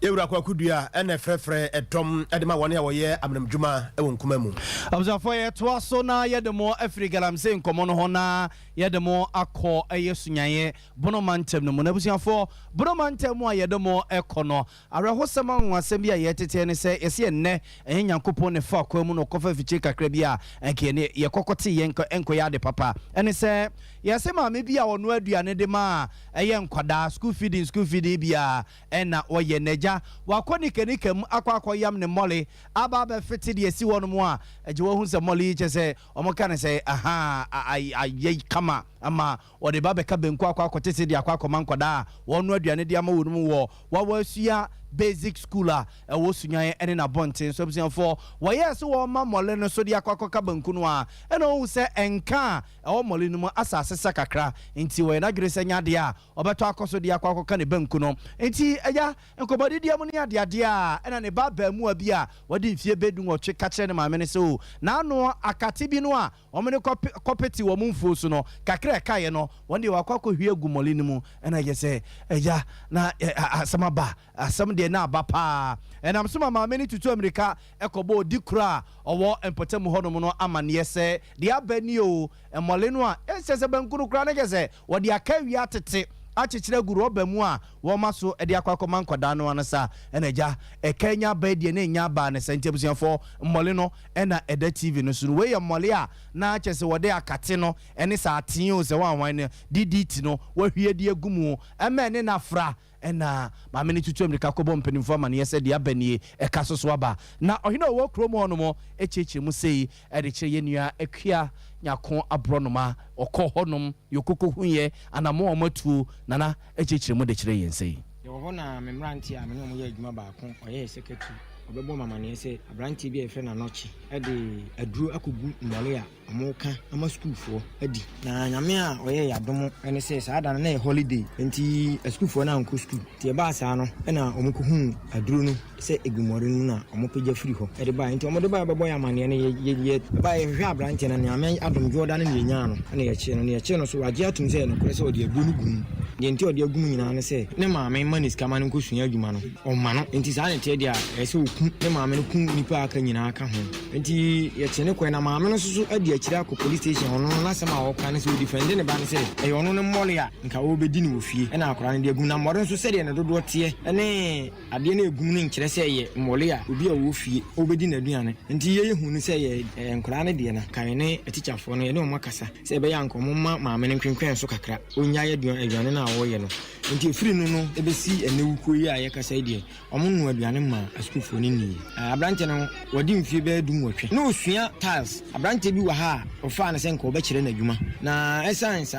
ewura kwakudua ɛna frɛfrɛ ɛdɔm ɛde ma wɔne a wɔyɛ amenamdwuma ɛwɔ nkuma mu abusuafoɔ yɛtoa so na yɛde mo afiri galamsey nkɔmmɔ no hɔ na yɛde mo akɔ ɛyɛ sunyaeɛ bonoma ntam no mu na abusuafoɔ bonoma ntam mu a yɛde mo ɛkɔ no awerɛhosɛm anwasɛm bi a yɛtetɛ ne sɛ yɛsɛ ɛnnɛ ɛyɛ nyankopɔn ne fa akwa mu no ɔkɔfa fikyire kakra bi a ɛnkɛne yɛkɔkɔte ɛnkɔyɛ ade papa ɛne sɛ yɛsɛ maame bi a ɔno aduane de ma a ɛyɛ nkwadaa school feeding bi a ɛna wɔyɛ n'agya eja wakoni kenikem akwa yam ne mole aba be fiti de esi wono mu a eje wo hu se mole che se omoka ne se aha ayi kama ama ode ba be ka benku akwa tete de akwa mankoda wonu aduane de ama wonu wo wa asua basic school a wo sunyan ene na bonten so busian for wo yes wo ma mole no so de akwa ka benku no a ene wo se enka wo mole no mu asase sakakra nti wo na gire se nya de a obeto akoso de akwa ka ne benku no nti eja nkobodi de amu ne ade a ene ne ba ba mu abi a wode mfie bedun otwe ka kire ne ma me ne so na ano akate bi no a o me ne kopeti wo mu mfo so no kakra kaye no wonde wakwa hwie gumoli ni mu ena ye se eja na asama ba asam de na aba pa enam so mama me ni tutu amerika ekobo di kura owo empotem honom no amane se de abani o emole no a ensese bankuru kura na ye se wode akawi atete achechire guru obamu a wo maso e de akwakoman kwada no anasa enaja ekanya ba de na nya ba ne sentebusiafo mmole no ena eda tv no suru we ye mmole a na achese wode akate no ene sa aten o se wanwan ne ddt no wahwie de agumu ema ne na fra ena mameni tutu amerika kobo mpenimfo ma ne yese de abanie ekasoso aba na ohina wo kromo hono mo echeche mu sei e de kire yenua akua nyako abronoma okọ honom yokoko hunye anamo omatu nana echechire mu de kire yensei yo ho na memranti a me no mo ye adwuma baako oye secretary obebo mama ne se abranti bi e fe na nochi e de aduru akogu mmole a amoka ama school fo adi na nyame a oye yadom ene se saada na e holiday enti school fo na anko school tie ba sa no na omko hu aduru no se egumore no na omopegya free ho e de ba enti omode ba bebo ya mane ne ye ba ye hwe abranti na nyame adom Jordan ne nya no na ye che no so wage atum se no kore se ode agu no gum de enti ode agu nyina ne se ne maame manis kama ne nkosua adwuma no o ma no enti sa ne tie dia e se ne maame no kun nipa aka nyina aka ho enti ye che ne kwen na maame no so adi akira ko police station ono na sama wo kan se defend ne ba ne se e ono ne mole a nka wo bedi ne wo fie e na akora ne de agum na moro so se de ne dodo tie ne ade ne agum ne nkire se ye mole a obi a wo fie wo bedi na aduane enti ye hu ne se ye nkora ne de na kan ne teacher fo no ye ne o makasa se be ya nko momma maame ne nkwenkwen so kakra onya ye aduane na wo ye no enti free no ebesi enewuko yi a ye kasa de omo nu aduane ma asukufo ni ni abrante no wodi mfie be dum wotwe na osua tiles abrante bi wa ha ofa na senko be kire na adwuma na essence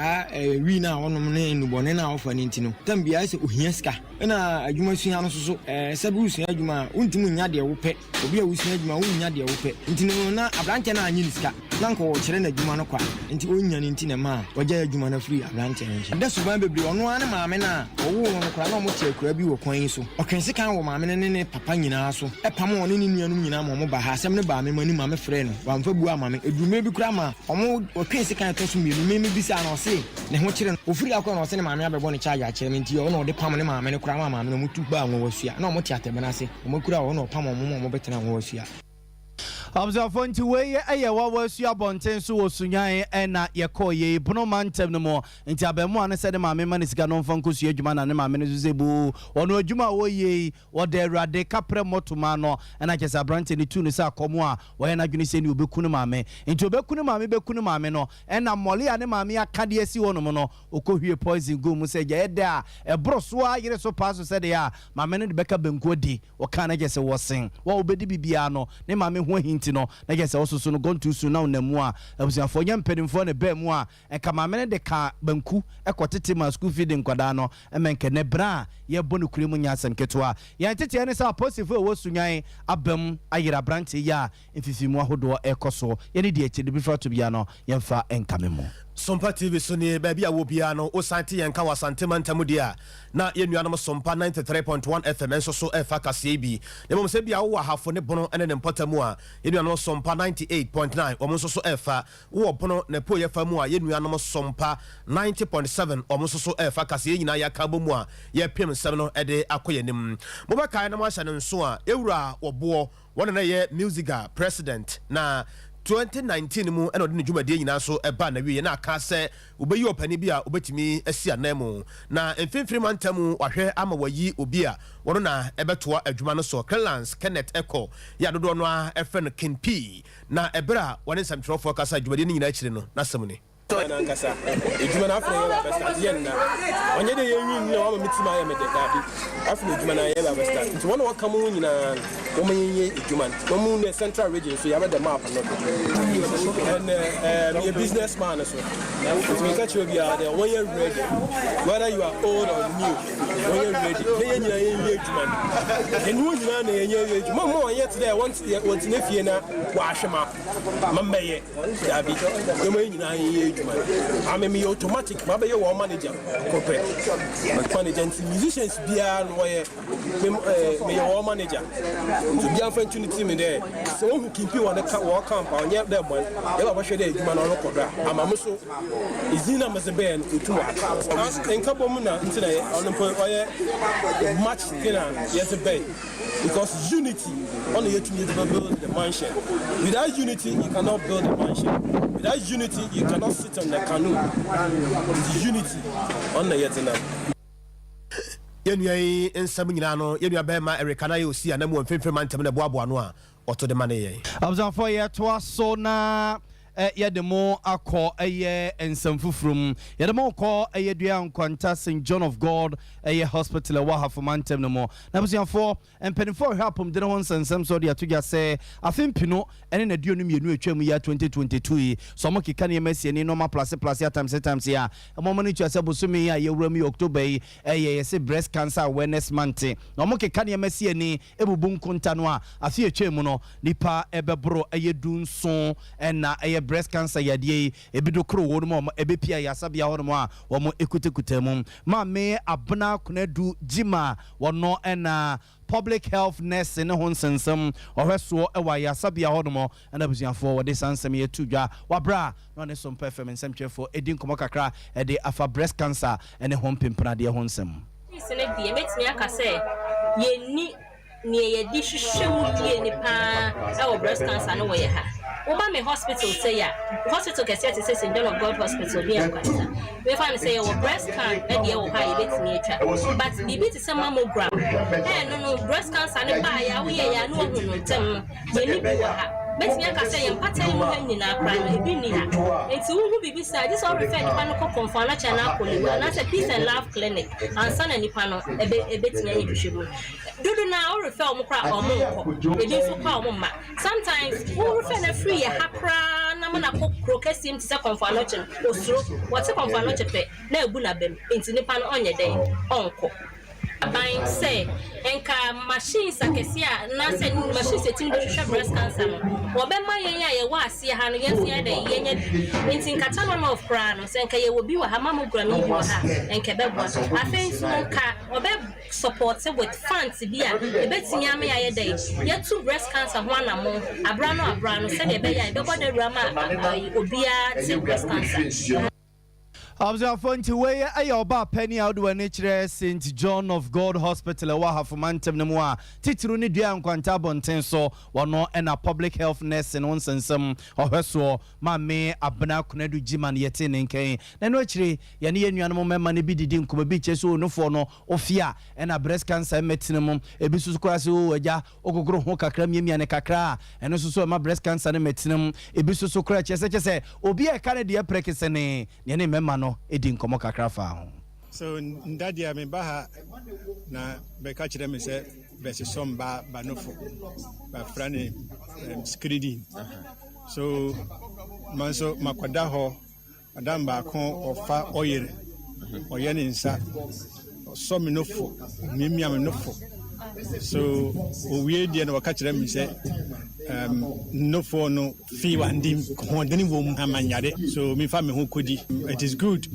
wi na onom ne nubone na ofa ni ntino tambia se ohia ska na adwuma sua no so sabu usua adwuma untum nya de wope obi a usua adwuma unya de wope ntino na abrante na anyi ska na nko kire na adwuma no kwa nti onya ni ntine ma wagya adwuma na free abrante nje da suban bebre ono ane maame na owo no kra na mo tie kra bi wo kwan so okwense kan wo maame ne papa nyina so epam wo ne nuanum nyina mo ba ha asem ne ba me mani maame frɛ no wa mfa bu amaame edume bi kra ma omo okwense kan to so mienu me bi sa na ose ne ho kire no ofiri akɔ na ose ne maame abɛbɔ ne charge akire me nti ono de pam ne maame ne kra ma maame no mutu ba nwo wasua na omo tiate bena se omo kura wo no pam omo betena nwo wasua Observe nti we eye wa wasu abonten so osunyan na yekoye bono mantem no mo nti abemu ane se de maame ma ne sika no mfa nkosu adwuma na ne maame ne zuzebu ono adwuma wo ye wo de awrade kapre motoma no na kesa brante ni tu ne sa komo a wo ye na dwene se ni obekunu maame nti obekunu maame no na mole a ne maame akade asi wo no mo no okohwie poison go mu se je ede a ebroso a yire so paso se de a maame ne de beka benku odi wo kana je se wo sen wo obedi bibia no ne maame ho hinti no na je se osusu no gontu su na onamu a abusiafo nya mpedimfo ne ba mu a enka maame ne de ka banku ekotete ma school feeding kwada no emenke ne bra ye bonu kuremu nya asem ketwa ya tete ne sa posifo wo sunyan abam ayira brante ya mfifimu ahodo ekoso ye ne de echede bi frato bia no ye mfa enkamemo Sompa TV suni baby a wobia no osanti yanka wasante mantamu dia na yenuanom Sompa 93.1 FM enso so efa kase bi ne mom se bia wo hafo ne bono ene ne mpatamu a yenuanom Sompa 98.9 omo so efa wo bono ne po yefa mu a yenuanom Sompa 90.7 omo so efa kase nyina ya ka bomu a ye pem sem no ede akoyenim mo ba kai na mo ahya ne nso a ewura obo wona na ye musica president na 2019 mu eno de dwumadie nyina so eba na wie na aka se obeyi opani bi a obetimi asi anam na mfimfiri mantam wahwe ama wayi obi a wono na ebetoa adwuma no so Clearance Kenneth Echo ya dodo no a efen King P na ebra wone samtwerofo kasa dwumadie nyina akire no na sem ni nankasa edwuma na afre yɛ ba start yɛ na onye de yɛ nyin na wa mitima yɛ mede dabi afre edwuma na yɛ ba start nti wɔn wɔka mu nyina wɔn yɛ edwuma wɔn mu ne central region so yɛ ba the map no and your businessman so nti me catch you bia there when you ready whether you are old or new when you ready yɛ nyina yɛ edwuma enu nyina na yɛ edwuma mo yɛ today want ne fie na wa ahwema mamɛyɛ dabi yɛ nyina yɛ I'm a automatic, maybe your manager, corporate manager, musicians be your manager. To be opportunity me there. So who keep you on the walk camp on yet that one. Ever should they man on Rokoda. I'm a muscle. Is in a band to work. In couple minutes today on the point much thinner yes a bay. Because unity only you need to build the mansion. Without unity, you cannot build a mansion. Without unity, you cannot sit on the canoe. It's unity on the Yetina. Yenway in Saminano, Yenua Bema, Ericana, you see, and then one film man to the Boaboanoa or to the money. I was on for you to so na. Yɛ de mo akɔ nsɛm foforom yɛ de mo kɔ dua nkwanta St John of God hospital wa ha fomantem no mo na busiafo mpanimfo hwɛ apom de ho nsɛnsɛm so de atogya sɛ afempino ɛne na duo no mienu atwam ya 2022 yi so mo keka ne masie ne normal plus times ya mo mo ne twa sɛ bosome ya yɛwura mi October yi yɛ breast cancer awareness month na mo keka ne masie ne ebubu nkonta no a afi atwam no nipa ɛbɛboro dunso ɛna breast cancer yadie ebidokro wonmo ebepia yasabia hono a womo ekutekutemu ma me abna kunadu jima wono ena public health nurse ne ho nsensem ohweso ewa yasabia hono ena busuafo wode sansem yetudwa wabra no ne Sompa FM nsemtwefo edin komo kakra ede afa breast cancer ene ho mpempna de ho nsem isene die metimi aka se yenni ne yedi hwehwemu die ne pa e breast cancer no we ha Oba me hospital say ya hospital can say St John of God hospital be akwanta we find say your breast cancer e dey wo ha e betimi atwa but bibi ti say mammogram no breast cancer ne ba ya wo ye ya no hu no ntem ye ni bi wo ha betimi aka say yem pattern mu ha nyina kra no e bi ni ha enti wo hu bibi say this all refer ni pa no ko confirm na cha na akoli na say peace and love clinic ansa na ni pa no e betimi anyi hwehwemu dudu na o refer o mo kra o mo nko e bi so kwa o mo ma sometimes o refer na free ya hapra na mo na ko krokesim ti se konfanoche osuro what konfanoche pe na ebu na bem enti nipa no onye den onko aban say enka machines akese a na say machines etim de hwehwe breast cancer no wo be ma yen ya ye wa ase ha no yen se de yen enti nkata no of kra no say enka ye wo bi wa ha mammogram bi wa ha enka be bo afen so nka wo be support with funds bi a e betimi ame ya ye dey ye to breast cancer ho anamo abra no say de be ya e be go de rama obia te breast cancer Observe Fonti way ayoba penny out when nature St John of God Hospital wa hafumantem nemwa titru ni dua nkwanta bonten so wono na public health nurse no nsensem ohweso ma me abna kunadu jiman yete ne nkan na no akire ye ne yanuanom mema ne bididi nkoma bi cheso onufo no ofia na breast cancer metinemu ebi susu kwase o agya ogogoro ho kakra miamia ne kakra eno susu ma breast cancer ne metinemu ebi susu kra chese obi e ka ne de prekese ne ne mema no edin komo kakra fa ho so ndadia me baha na be ka kire me se be se somba banofo ba frane screening so manso makwada ho adam ba kon ofa oyere oyene nsa so me nofo miamia me nofo so owie die na waka kire me se no for no fee wandim kondeni wom amanyade so me fa me ho kodi it is good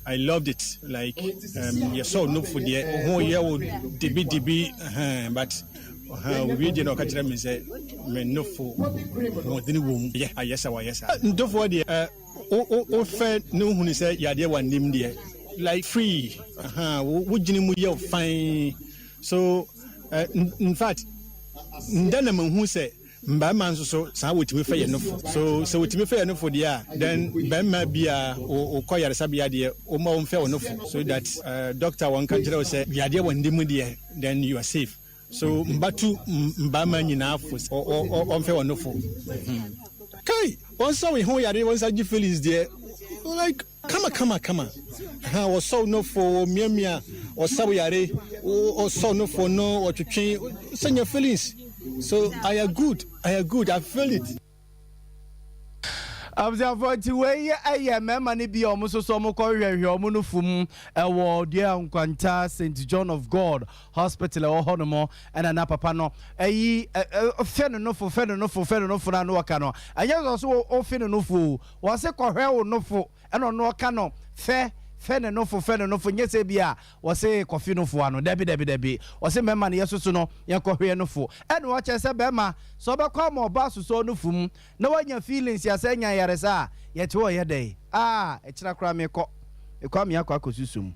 I loved it like you saw no for the whole year would dibi but we did not catch them say me no for kondeni wom yeah yes no for the o fe no hu ni say yade wandim de like free wujini mu ye fine so in fact ndana manhu se mba man so sa wotimi fa ye nofo so wotimi fa ye nofo dia then bemma bia o koyare sabia dia o ma o mfa o nofo so that doctor won kan kire o se yade wande mu dia then you are safe so mbatu mba man nyina afo o mfa o nofo Kai, once we home yari once I feel is there. Like, come on. Was so no for mia or sawyare or so no for no or to change. Send your feelings. So I are good. I feel it. Observe to way a man be almost so much monofum award dear Unquanta St. John of God Hospital or Honomo and an apapano a fenno for no cano. I just also often no fool was a correo no fool and on no cano fair. Fene no for nyese bia was say coffee no for no debi was say memma yeso so no yan kohwe no for and watch say bema so be come oba so no fum na wanya feelings ya say nya yaresa ye to ye dey e kira kra me ko e kwa me akwa kosusum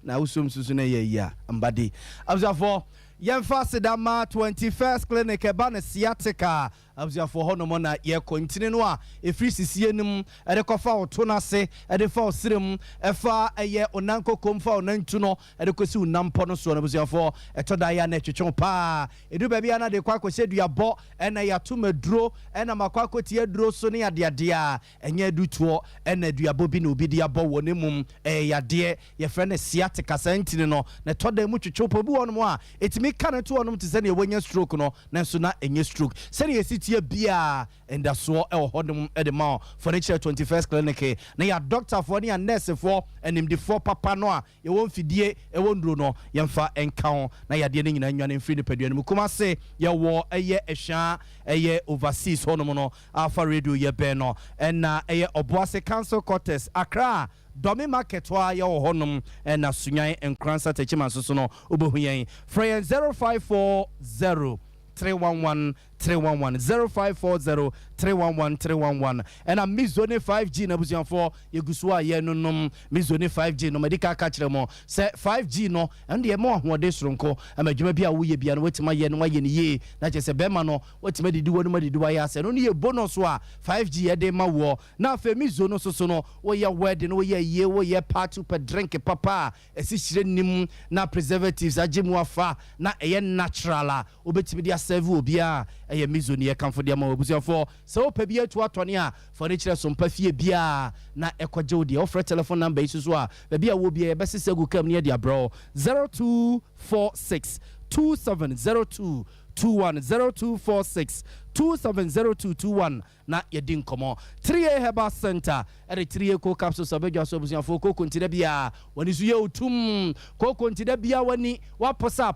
na usum susu na ye ya mbade abzafo yemfa sedama 21st clinic e ba na sciatica abzafo hono mo na ye kontine no a e free sisie nim e de kofa oto na se e de fa osirem e fa eye onanko komfa onantu no e de kosi unampo no so na abzafo e to da ya na twetwon pa e du ba bia na de kwa kwose duabo e na ya to maduro e na makwa kwoti aduro so ne yade a enye dutuo e na duabo bi na obi de abo wo ne mum e yade ye frɛ ne sciatica santine no na to da mu twetwo po bi wono mo a etimi kana to wono te se ne wonya stroke no na so na enye stroke se ne tie bia and so e hodum e de ma for the 21st clinic na ya doctor for ne nurse for enim de for papa no a ye won fidie e won duro no ye mfa enka na ya de ne nyina nwane mfiri ne padua no kuma se ye wo eye ehwa eye overseas honum no alpha radio ye be no na eye oboase council quarters Accra Domi market wa ya honum na sunyan enkransa techima so no obohu yen free 0540 311 0540 311 and a Mizone 5G na buzian for yegusuwa ye nunum Mizone 5G no medical kachire mo se 5G no and ye mo ahode sronko amadwuma bia wo ye bia no wetima ye no ye ne ye na che se bema no wetima didi wo no madidi wa ya se no ye bonus wa 5G ye de ma wo na fe Mizone so no wo ye wedding wo ye wo ye party per drink papa esi hire nim na preservatives agemu afa na eye natural obetimi dia serve obia eye Mizone ye kan for dia ma obusia for so pa bia to atone a for ne kire Sompa fie bia na ekwaje odi offer telephone number isu so a bia wo bia be sesegu kam ne dia bro 0246 2702 0246 270221 na yedin komo 3A Herbal Center at 3A co capsules abejo so busian fo ko kontida bia wani su ye utum ko kontida bia wani wa posa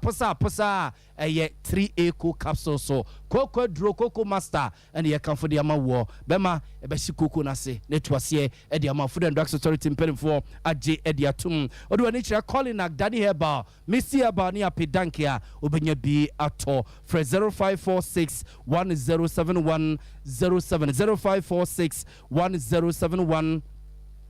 3A co capsules so koko dro koko master and ye kan for the amawo bema e be si koko na se netwase e the ama food and drug authority mpem for aje e the atum odo wani kira calling na Daddy Herbal Missy Herbal ni apedankia obenya bi ato for 0546 1071 07 0546 1071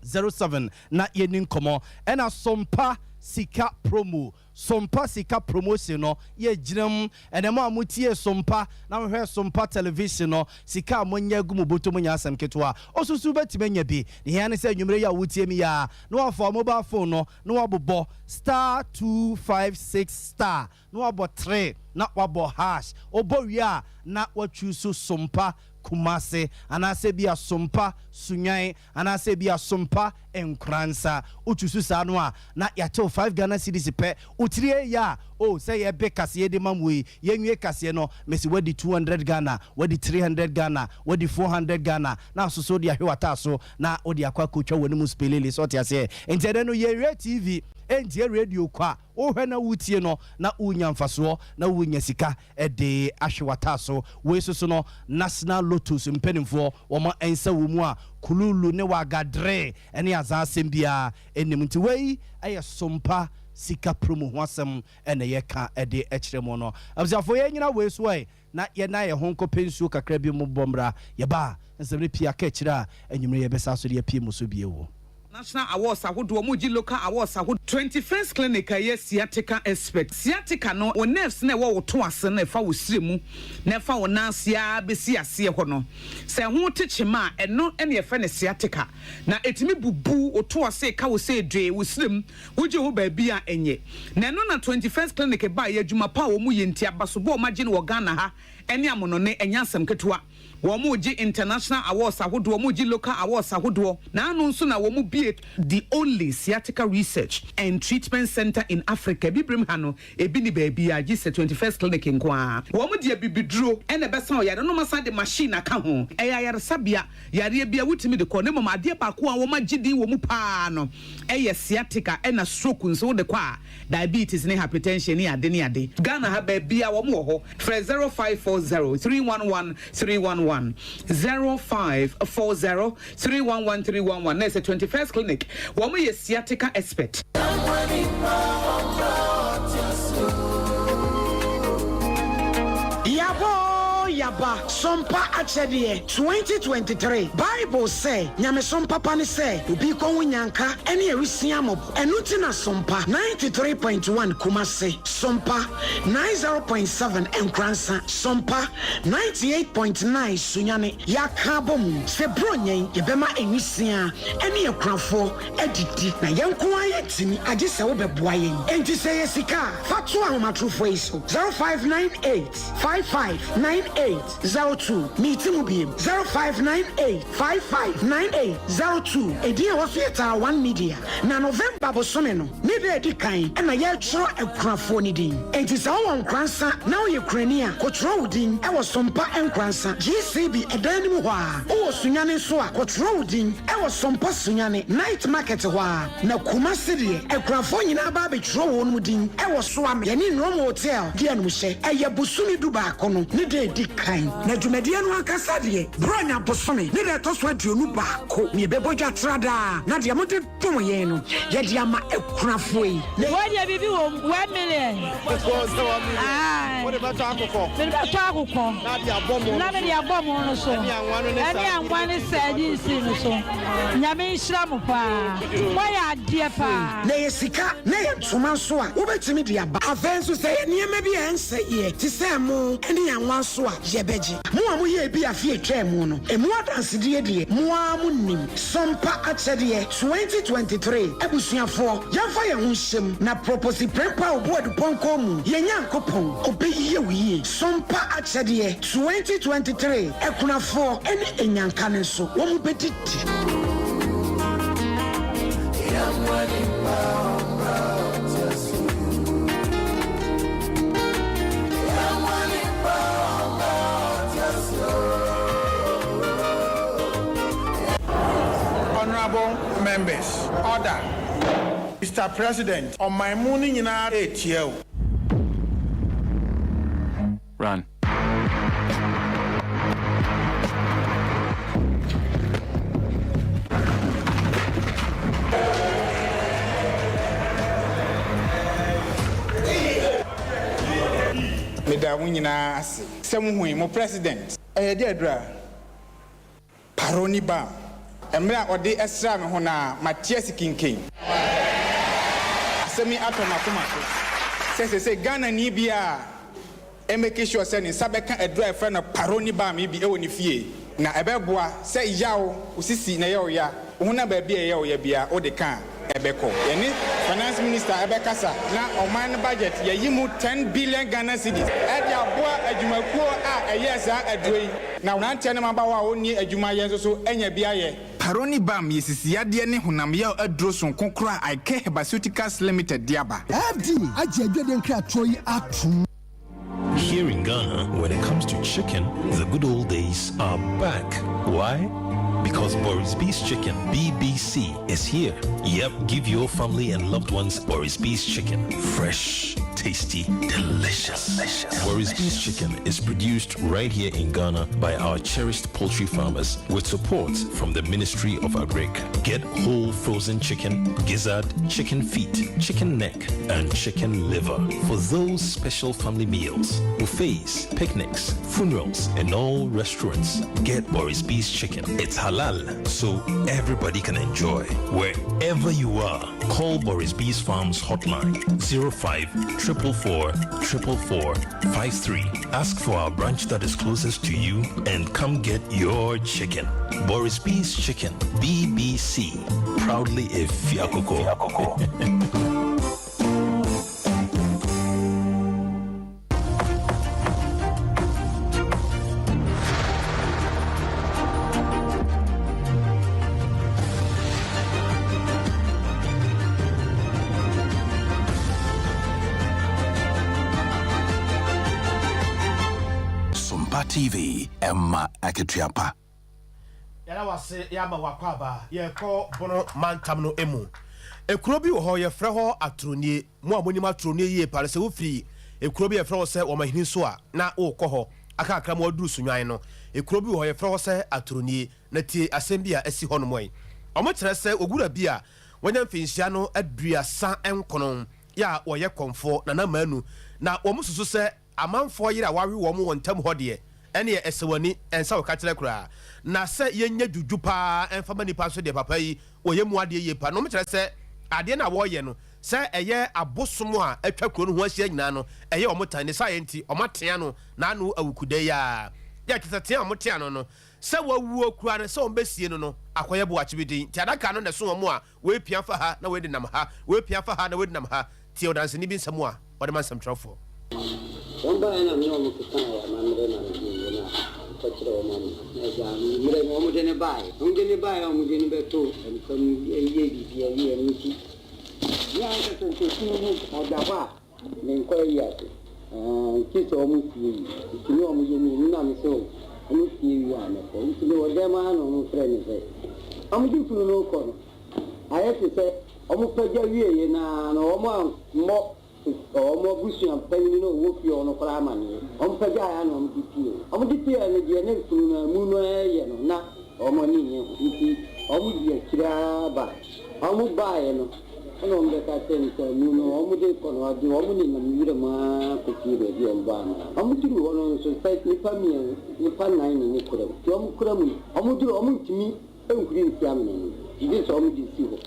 07 na yenin komo ena Sompa sika promo Sompa sika promotion no ye ginam enema amutie Sompa na hwe Sompa television no sika amonya gumu boto munya asem ketwa osusu betimenya bi ne ya ne se nwumre ya wutie mi ya no afọ mobile phone no no wabobo star 256 star no wabo 3 na wabo hash obowia na wachusu Sompa Kumase anase bia Sompa sunyan anase bia Sompa enkransa utusu sanwa na yato 5 Ghana cedis pe utire ya say ye be kase de mamwe ye nwie kase no mesi wadi 200 Ghana wadi 300 Ghana wadi 400 Ghana na so dia hwata so na odi akwa kotwa woni mu spelele so tiase entede no ye TV entie radio kwa ohwe na wutie no na unya mfaso na unya sika de ahwata so we so no national lotus mpenimfo wo ma ensa wo mu a kululu ne wagadre ene azasem bia enim nti we aye Sompa sika promo ho asem ene ye ka de ekiremo no abzafo ye nyina we so na ye na ye honko pensuo kakra bi mu bombra ye ba nsem ne pia ka ekira enyumre ye besa so de pie mu so biewo National Awards ahodo omoji local awards ahodo 21st clinic aye sciatica expert sciatica no o nerves na wo to ase na fa wo siremu na fa wo nansia besi ase ho no se ho techema eno ene ye fa ne sciatica na etimi bubu o to ase ka wo se dwe wo sirem wo je ho ba bia enye na eno na 21st clinic ba ye adwuma pa wo mu ye ntia baso bo magine wo Ghana ha ene amono ne enya asem ketwa Womuji international awards ahodo, womuji local awards ahodo. Na anu nso na womu be the only sciatica research and treatment center in Africa. Bibrim hano ebi ni baby a gise 21st clinic nkwa. Womu dia bibidro ene besa o yare no masa de machine aka ho. Eya yare sabia yare bia wutimi de ko ne mama ade ba ko a woma gidi womu pa no. Eye sciatica ena stroke nso de kwa diabetes ne hypertension ni ade. Ghana ha baby a womu ho. Fre 0540 311 311 0540 311 311. Next 21st clinic. Womu ye sciatica expert. Yaba Sompa Achedie 2023 Bible say Nyame Sompa pani say Ubi konwu nyanka ene erisia mob enuti na Sompa 93.1 Kumase Sompa 90.7 Nkransa Sompa 98.9 Sunyane Yakabom se bronyen yebema enisia ene ekrafo edidi na yenko ayetimi age se wo beboa yen enti se yesika fatu ahomatrofo iso 0598 559802 meeting be 0598559802 edia wa fieta 1 media na November bosome no me be edi kan na ye tro ekrafo ni din enti se wo nkransa na wo Ukraine kotro udin e wo Sompa nkransa GCB edanim ho a wo sunyane so a kotro udin e wo Sompa sunyane night market ho a na Kumase de ekrafo nyina ba be tro wo no din e wo so am ye ni no hotel dia no hye e ye busumi duba kono ni de edi kan na dwumadie no akasa de bronya bosome ne de to so aduonu ba ko ne bebogya trada na de amode tom ye no ye de ama ekunafo yi wodi bibi wo 1 million because so am what about akoko me ba to akoko na de abomo na me de abomo no so eni anwa ne sadi si no so nyame nhira mo pa mo ya ade pa na yesika na yentuma so a wobetimi de aba afenso se niema bi ense ye ti se mo eni anwa so a yebeji mo amu ye bi afie twemu no emu adanse de de mo amu nim Sompa Achedie 2023 abusuafo yamfa ye ho hyem na propose prepa obo adupɔnkɔ mu ye nyankopɔn obeyiye wiye Sompa Achedie 2023 ekunafo ene enyanka ne so wo mu betiti Honorable members, order. Mr. President, on my morning in our ATL. Run. Meda wunyina ase. Semuhui mo president. Deadra. Paroni ba. Emra ode esra me ho na Matias Kinkin. Asemi atoma kuma so. Se Ghana ni bia emeke sure se ni sabeka edra e friend Paroni ba me bi e woni fie. Na ebeboa se yawo osisi na yawo ya. Ho na ba bia yawo ya bia o de kan ebeko. Yeni finance minister ebekasa na oman budget yayimu 10 billion Ghana cedis. E aboa adwumakuo a eyesa adroi. Na wonante ne maba wa oni adwuma yenso so enya bia ye. Paroni bam yesisiade ne honam ya adro son konkora Ike Herbaceuticals Limited diaba. FD aje adwede nkra troyi atum. Here in Ghana, when it comes to chicken, the good old days are back. Why? Because Boris Beef's Chicken, BBC, is here. Yep, give your family and loved ones Boris Beef's Chicken. Fresh, tasty, delicious. Boris Beef's Chicken is produced right here in Ghana by our cherished poultry farmers with support from the Ministry of Agric. Get whole frozen chicken, gizzard, chicken feet, chicken neck, and chicken liver for those special family meals, buffets, picnics, funerals, and all restaurants. Get Boris Beef's Chicken. It's halal, so everybody can enjoy. Wherever you are, call Boris Beef's Farms hotline 05 444 444 53. Ask for our branch that is closest to you and come get your chicken. Boris Beef's Chicken, BBC, proudly a Fiakoko. TV, Emma Aketiapa. Yala wase yama wakwaba yeko bono mantam no emu. Ekuro bi wo ho ye frɛ ho atronie mo amoni matronie yie pare se wo firi ekuro bi ye frɛ ho se wo mahini so a na wo kɔ hɔ aka akra mo aduru sunwan no ekuro bi wo ho ye frɛ ho se atronie na tie asɛm bi a asi hɔ no moi omo kyerɛ se ogura bi a wonya mfinhyia no aduasa enkono ya wo ye konfo na manu na wo mususu se amanfo yira wawe wo mo wontam hɔ de ene esewani ensa wo ka kyerɛ kura na se yenya juju pa emfa mani pa so de papa yi wo ye mu ade ye pa no mo kyerɛ se ade na wo ye no se eye abosom a atwa kuro no ho ahyia nyina no eye omotan ne science omatea no na anu awukude ya kitatea omotea no se wawuo kura ne se ombesie no akoye bo achibidin ti adaka no ne so mo a we pia fa ha na we de nam ha we pia fa ha na we de nam ha ti odanse ni bi nsam a wode man sam trofo Sompa ena mi omo kutan ya mamre na ni na kochiro omo na mire omo dene bai omo dene beto en kam ye ni ya ka tento ni odawa ni ko ya ki so omo ti ni omo ye ni na mi so omo ti ya na ko ti o de ma no mo fre ni se omo ti fu no ko no aye ti se omo peja wie na no omo mo omo busu am peni no wo fi ono kra amani omo peja ya no omo dipie ne die ne fu na mu no ye no na omo ni ye nti omo die kira ba omo ba ye no ono mbe ka ten ko mu no omo de ko no adi omo ni na mire ma ko kire di omo ba no omo tiri ono so sai ni pa nine ni kura omo kura mu omo diro omo timi enkuri ntiam no ibi so omo di si ho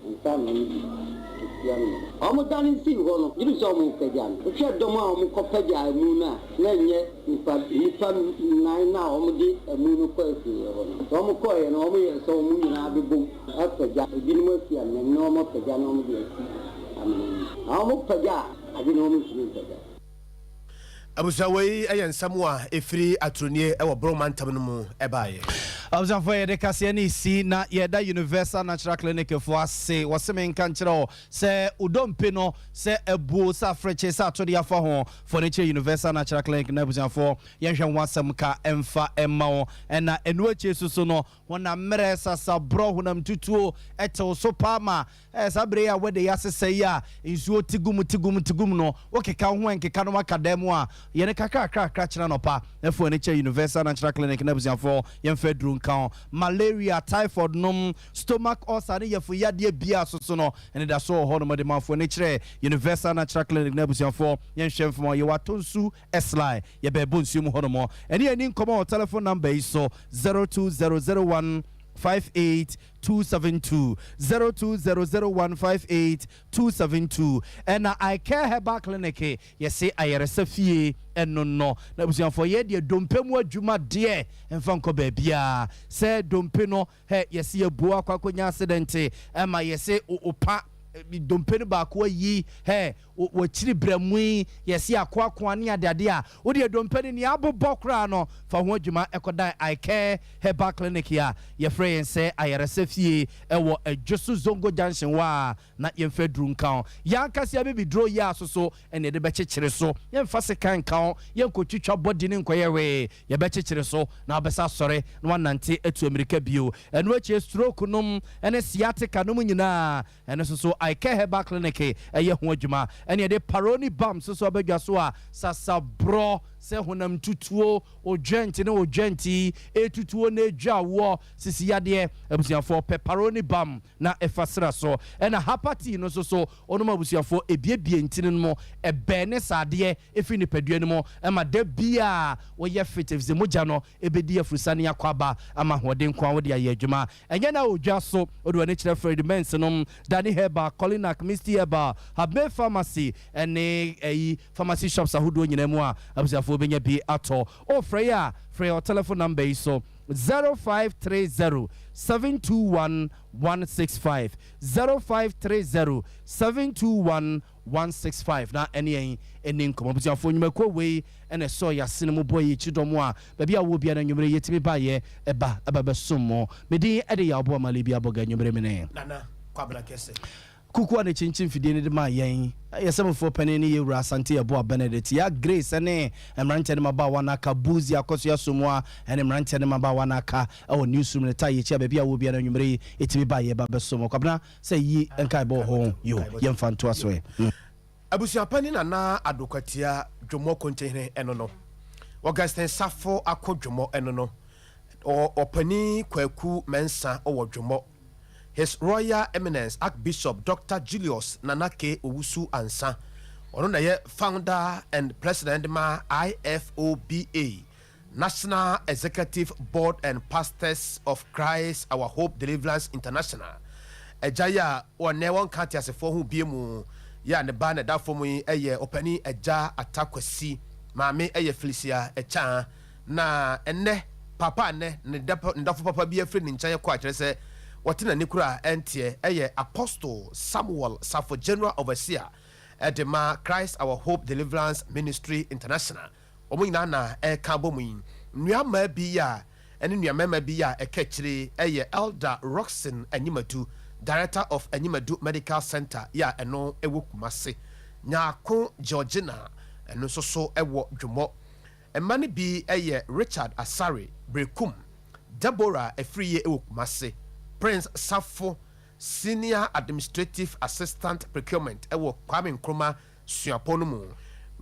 ntam ni omo dani si ho no ibi so omo peja no o hwe dom a omo ko peja mu na nye nipa nine na omo di mu no ko asi ho no omo ko ye no omo ye so omo nyina abebo apeja ebi no asi am na omo peja no omo di asi amen omo peja abi no omo si peja abusawai ayan samwa efiri atronie e wo bromantam no mu ebaye abusafo ye de kase ni si na ye da Universal Natural Clinic fo ase wo se men kan kire o se udompe no se ebu sa freche sa to de afa ho for ne Universal Natural Clinic na abusafo ye hwe wasam ka emfa emma o na enu ache susu no wona mere sasa bro honam tutuo etew so pama sabre ya wede ya sese ya nsuo tigum no okeka ho enkeka no makademu a ye ne kakra kira no pa na fo ne Universal Natural Clinic na abusafo ye mfa drum kan malaria typhoid nom stomach ulcer ne yefo yade bia soso no ene da so ho no de manfo ne kire Universal Natural Clinic na abusafo ye nhwe mfo ye watonsu esli ye be bonsu mu ho no mo ene ani nkomo telephone number is so 02001 58272 02001582272 and I care herbal clinic yes say ayeresa fie eno no na busian for ye de dompe mu adwuma de emfa nko ba bia say dompe no he yes ye bu akwakonya accident e ma yes opa dompe no ba ko yi he wo chiri bramui yesi akwa ne adade a wo de dompe ni abobɔ kra no fa ho adwuma ekodan I care herbal clinic ya ye frɛ say ayeresa fie ɛwɔ adwoso zongo junction wa na ye mfa duru nkan ya nkase abi bidro ya so ene de bɛkyekyere so ye mfa se kan kan ye nkotwitwa body ne nkoyewe ye bɛkyekyere so na obesa sɔre na wanante atu amerika bio eno achi stroke nom ene sciatica nom nyina ene so I care herbal clinic ye ho adwuma ene de paroni bam so abadwa so a sasa bro se honam tutuo ojenti ne ojenti etutuo na edwawo sisi yade abusiafo pepperoni bam na efasra so ena hapati no so onoma abusiafo ebiebie ntine no ebe ne sade efi ne padua no mo ema da bia wo ye fitives moja no ebedi afurusane yakwaba ama hoden kwa wo de aye adwuma enye na odwa so odo ne kire Fred Mens no Danny Heba Colinac Misty Heba Habe Pharmacy ene pharmacy shops ahodo nyina mu a abusiafo benya bi ato o freya your telephone number is so 0530 721 165 0530 721 165 na ene nkomo busiafo nyumako we ene so ya sinemu boy chidomo a ba bia wo bia na nwumere yetimi ba ye eba besomo medi ede ya obo male bia boga nwumere mene nana kwabra kese kuku ne chinchin fidie ne de ma yen yesemfo panini ye wura asante ye boa Benedict ya Grace ne emrante ne maba wanaka buzi akoso ya somoa ene emrante ne maba wanaka o newsroom ne taye chia bia wo bia na nwumre etimi ba ye ba besomo kwabna say yi enkai bo ho yo ye mfanto aso e abusia pani na adokwatia dwomo kontene eno no Augustin Safo akodwomo eno no opani kwaku mensa o dwomo His Royal Eminence Archbishop Dr. Julius Nanake Owusu Ansa ono na ye founder and president ma IFOBA National Executive Board and Pastors of Christ Our Hope Deliverance International ejaya one won kanti asefo hu biemu ya ne ba na da fomu eye opani eja atakwasi maame eye Felicia echa na enne papa ne ndafo papa bi afri ni nchaye kwa kire se watina nikura entie eye Apostle Samuel Safo General Overseer edema Christ Our Hope Deliverance Ministry International omunyina na kabomu nuama bi ya ene nuama bi ya ekechire eye Elder Roxen Anyimadu Director of Anyimadu Medical Center ya eno ewo Kumase Nyako Georgina eno soso ewo dwomo emane bi eye Richard Asare Brekum Deborah Efriye ewo Kumase Prince Safo Senior Administrative Assistant Procurement ewo Kwame Nkrumah Suaponumu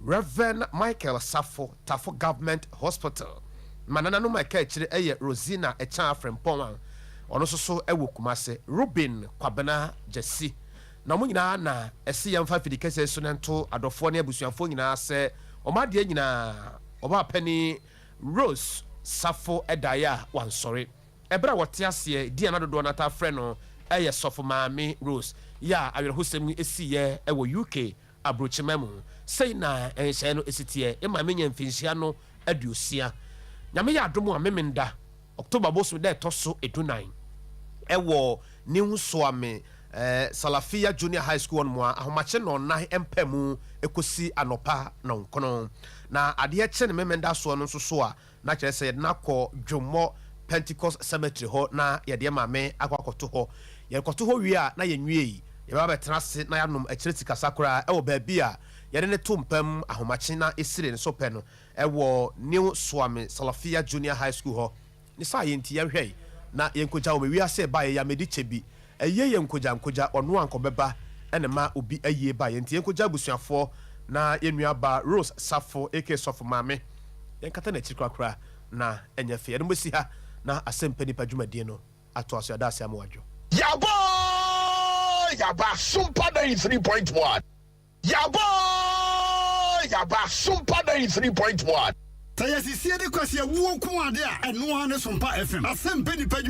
Reverend Michael Safo Tafo Government Hospital manana no Michael chire eye Rosina Echa Frempoma ono soso ewo Kumase Ruben Kwabena Jesse na mo nyina na ese yamfa fidikese sunento adofo ne abusuafo nyina se omade nyina oba pani Rose Safo edaya wansori ebra wote ase di anadodo na ta frɛ no eye sofo maame Rose ya awerehosem esi ye ewo UK abrochimemu sei na enhyɛ no esitie e maame nya mfinhyia no aduosia nyame ya adomo a memenda October boso de toso edunan ewo new soame Salafia Junior High School on mo ahomache no na empemu ekosi anopa na nkono na ade che ne memenda so no so a na kire se na kɔ dwomo Pentecost Cemetery ho na yede maame akwakoto ho yekoto ho wi a na yenwie yi ye ba betena se na yanom akireti kasakora ewo ba bi a yede ne tompam ahomache na esire ne so pɛ no ewo new soame Salafia Junior High School ho ni sa yenti ya hwɛ na yenkoja o mewi ase ba ya medi chebi eye yenkoja ono ankobeba ene ma obi aye ba yenti yenkoja busuafo na yenua ba Rose Safo aka Sofo Mame yenkata na chikrakra na enyefe eno mosi ha na asempeni padwumadie no ato aso ada ase amwadwo yaba Sompa 3.1 yaba Sompa 3.1 Tayasi siede kwasi wuo ku ade a eno ha ne Sompa FM asempeni